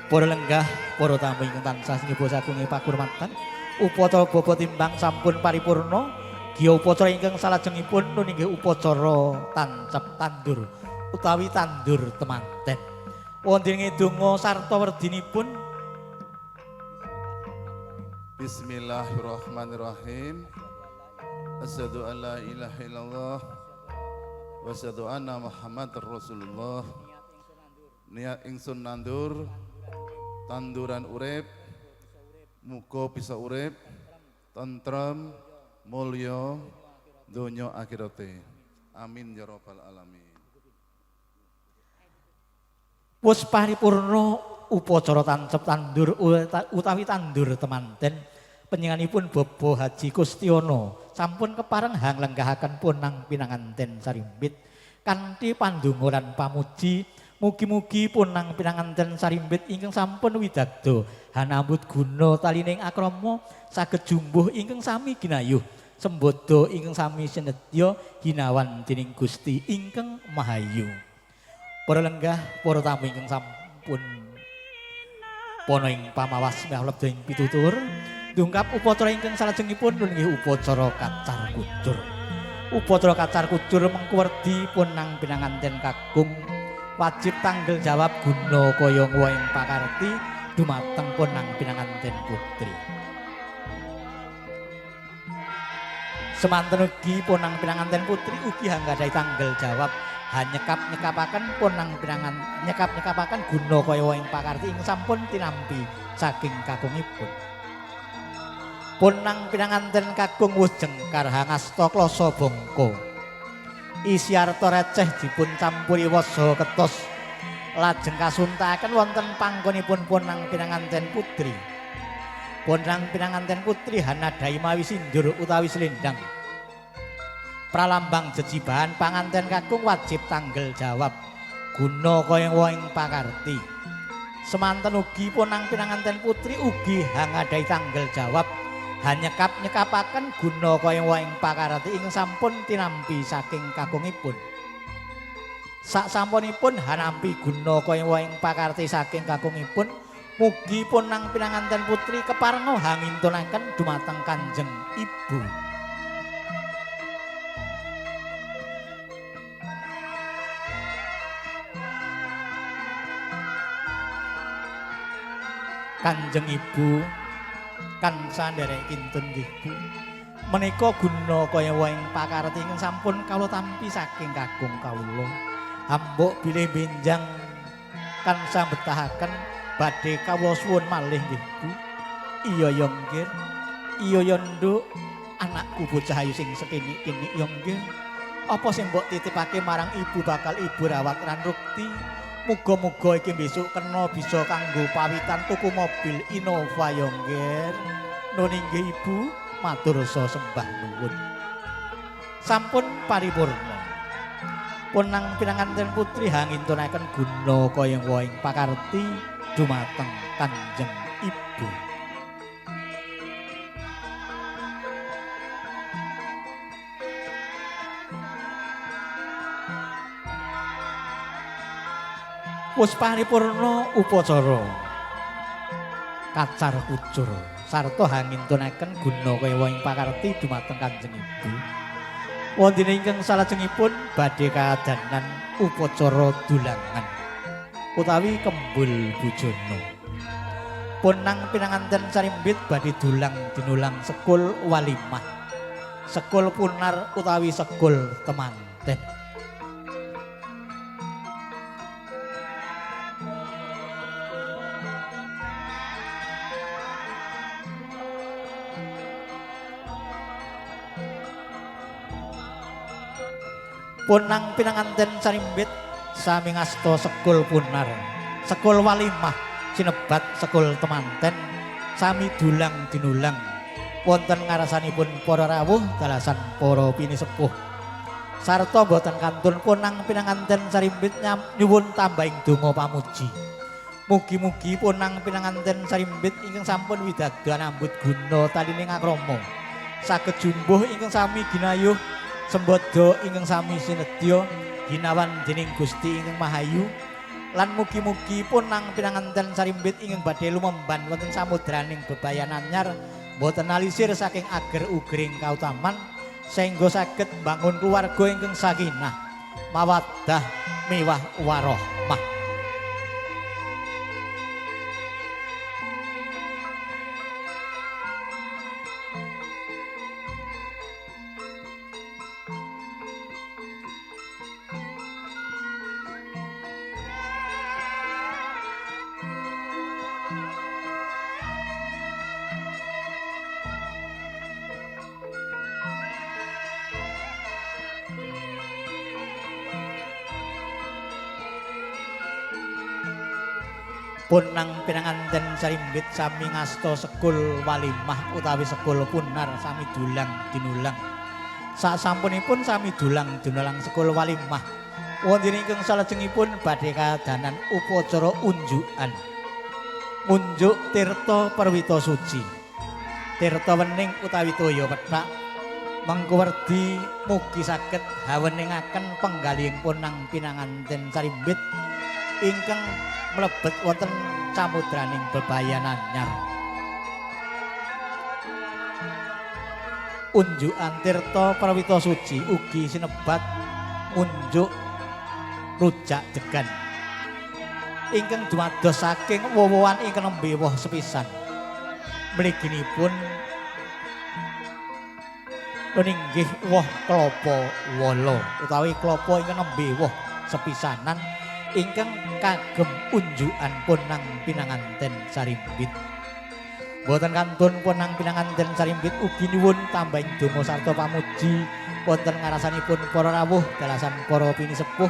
Para lenggah, para tamu ingkang tansah nyoba sagunge pakurmatan, upacara bobot timbang sampun paripurna. Giya upacara ingkang salajengipun inggih upacara tancep tandur utawi tandur temanten. Wonten donga sarta werdinipun. Bismillahirrahmanirrahim. Asyhadu an la ilaha illallah wa asyhadu anna Muhammadar Rasulullah. Niat ingsun nandur tanduran urip, muga bisa urip tentrem mulya donya akhirate. Amin ya rabbal alamin. Wis paripurna upacara tancep tandur utawi tandur temanten panjenenganipun Bapak Haji Kustyana sampun kepareng lenggahaken punang pinanganten sarimbit kanthi pandonga lan pamuji. Mugi-mugi punang pinanganten sarimbit ingkang sampun widadda hanambut guna talining akrama saged jumbuh ingkang sami ginayuh sembodo ingkang sami sinedya ginawan dening Gusti ingkang Mahayu. Para lenggah, para tamu ingkang sampun pono ing pamawas mihalep ing pitutur dungkap upacara ingkang salajengipun inggih upacara kacar kucur. Upacara kacar kucur mengkuwerdi punang pinanganten kakung wajib tanggel jawab guna kaya nguwing pakarti dumateng punang pinanganten putri. Semanten ugi punang pinanganten putri ugi anggadhahi tanggel jawab nyekap-nyekapaken punang pinangan nyekap-nyekapaken guna kaya wing pakarti ing sampun tinampi saking kakungipun. Punang pinanganten kakung wus jengkar hangasta klasa bangka. Isi arta receh dipun campuri wasa ketos lajeng kasuntaken wonten panggonipun Ponang Pinanganten Putri. Ponang Pinanganten Putri hanadai mawi sindur utawi selendang. Pralambang jejibahan panganten kakung wajib tanggel jawab guna kaya wong pakarti. Semanten ugi Ponang Pinanganten Putri ugi hangadai tanggel jawab nyekapaken guna kaya wong pakarti ing sampun tinampi saking kakungipun. Sak sampunipun hanampi guna kaya wong pakarti saking kakungipun, mugi Ponang Pinanganten Putri keparenga hangintunaken dumateng Kanjeng Ibu. Kanjeng Ibu kanca nderek kintun nggih Bu. Menika guna kaya wong pakarti ingkang sampun kawula tampi saking kakung kawula. Hambuk bilih benjang kanca betahaken badhe kawula suwun malih nggih Bu. Iya ya nggih. Iya ya Nduk, anakku bocah ayu sing sekinik-kinik ya nggih. Apa sing mbok titipake marang ibu bakal ibu rawat lan rukti. Muga-muga iki besok kena bisa kanggo pawitan tuku mobil Innova ya nggih. Nun inggih Ibu, matur sa sembah nuwun. Sampun paripurna. Ponang Pinanganten Putri hangintunaken guna kaya wong pakarti dumateng Kanjeng Ibu. Wis paripurna upacara kacar kucur sarta hangintunaken guna kaya wong pakarti dumateng Kanjeng Ibu. Wonten ingkang salajengipun badhe kadanan upacara dulangan utawi kembul bujana. Ponang Pinanganten Sarimbit badhe dulang dinulang sekul walimah, sekul punar utawi sekul temanten. Ponang Pinanganten Sarimbit sami ngasta sekul punar, sekul walimah sinebat sekul temanten sami dulang dinulang wonten ngarasanipun para rawuh dalasan para pinisepuh sarta boten kantun Ponang Pinanganten Sarimbit nyuwun tambahing donga pamuji. Mugi-mugi Ponang Pinanganten Sarimbit ingkang sampun widadaan ambut guna talining akrama saged jumbuh ingkang sami ginayuh sembodo ingkang sami sinedya ginawan dening Gusti ingkang Mahayu lan mugi-mugi Ponang Pinanganten Sarimbit ingkang badhe lumemban wonten samudraning bebayan anyar boten alisir saking ager ugering kautaman sehingga saged bangun keluarga ingkang sakinah mawaddah miwah warahmah. Ponang Pinanganten Sarimbit sami ngasta sekul walimah utawi sekul punar sami dulang dinulang. Sasampunipun sami dulang dinulang sekul walimah wonten ingkang salajengipun badhe kadanan upacara unjukan. Unjuk tirta perwita suci. Tirta wening utawi toya pethak mengko werdi mugi saged haweningaken penggalihing Ponang Pinanganten Sarimbit ingkang mlebet wonten samudraning bebayan anyar. Unjukan tirta prawita suci ugi sinebat unjuk rujak degan ingkang dumados saking wowoan ingkang nembe woh sepisan. Mliginipun meninggih woh klapa wala utawi klapa ingkang nembe woh sepisanan ingkang kagem unjukan Ponang Pinanganten Sarimbit. Boten kantun Ponang Pinanganten Sarimbit ugi nyuwun tambahing donga sarta pamuji wonten ngarasanipun para rawuh dalasan para pinisepuh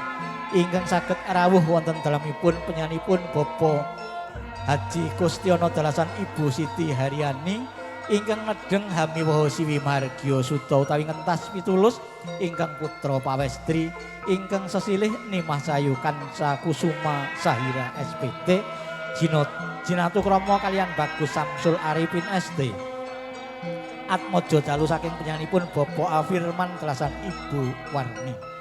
ingkang saged rawuh wonten dalemipun penyanipun Bapak Haji Kustiono dalasan Ibu Siti Haryani ingkang ngedeng hamiwaha siwi margya suta utawi ngentas pitulus ingkang putra pawestri ingkang sesilih Nimah Sayu Kansa Kusuma Sahira SPD Jinatu Kromo kalian Bagus Samsul Arifin SD Atmojo dalu saking penyanipun Bapak Afirman dalasan Ibu Warni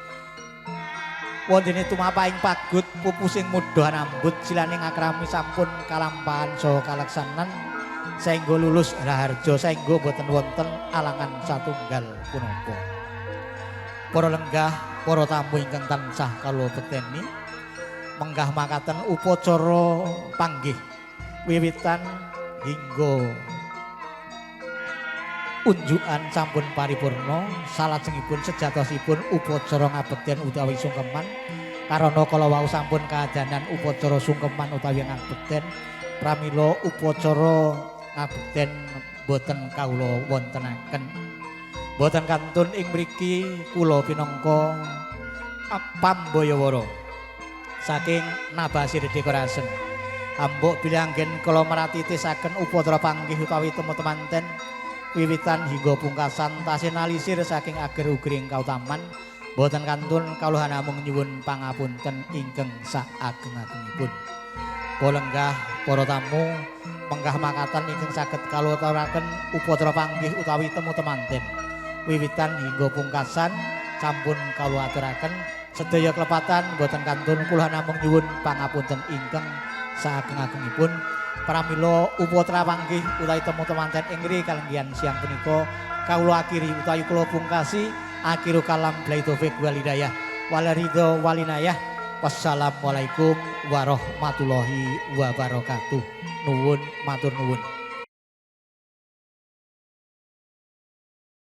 wondene tumapaing pagut pupusing mudha nambut silane ngakrami sampun kalampahan saha kalaksanan saengga lulus raharja saengga boten wonten alangan satunggal punapa. Para lenggah, para tamu ingkang tansah kula beteni menggah makaten upacara panggih wiwitan hingga unjukan sampun paripurna salajengipun sejatosipun upacara ngabekten utawi sungkeman karana kala wau sampun kaadanan upacara sungkeman utawi ngabekten pramila upacara ngabekten boten kawula wontenaken boten kantun ing mriki kula pinangka pambayawara saking Nabasir Dekorasi ambok bilanggen kala maratitisaken upacara panggih utawi temu-temanten wiwitan hingga pungkasan tasinalisir saking ager ugring kautaman boten kantun kawula namung nyuwun pangapunten ingkang saageng-agengipun. Polenggah para tamu menggah makatan ingkang saged kawula aturaken upacara panggih utawi temu-temanten wiwitan hingga pungkasan sampun kawula aturaken sedaya klepatan boten kantun kula namung nyuwun pangapunten ingkang saageng-agengipun. Pramila upacara panggih utawi temu-temanten ingri kalenggihan siang punika kawula akhiri utawi kula pungkasi akhiru kalam billahi taufik wal hidayah wal ridho wal inayah. Wassalamualaikum warahmatullahi wabarakatuh. Nuwun matur nuwun.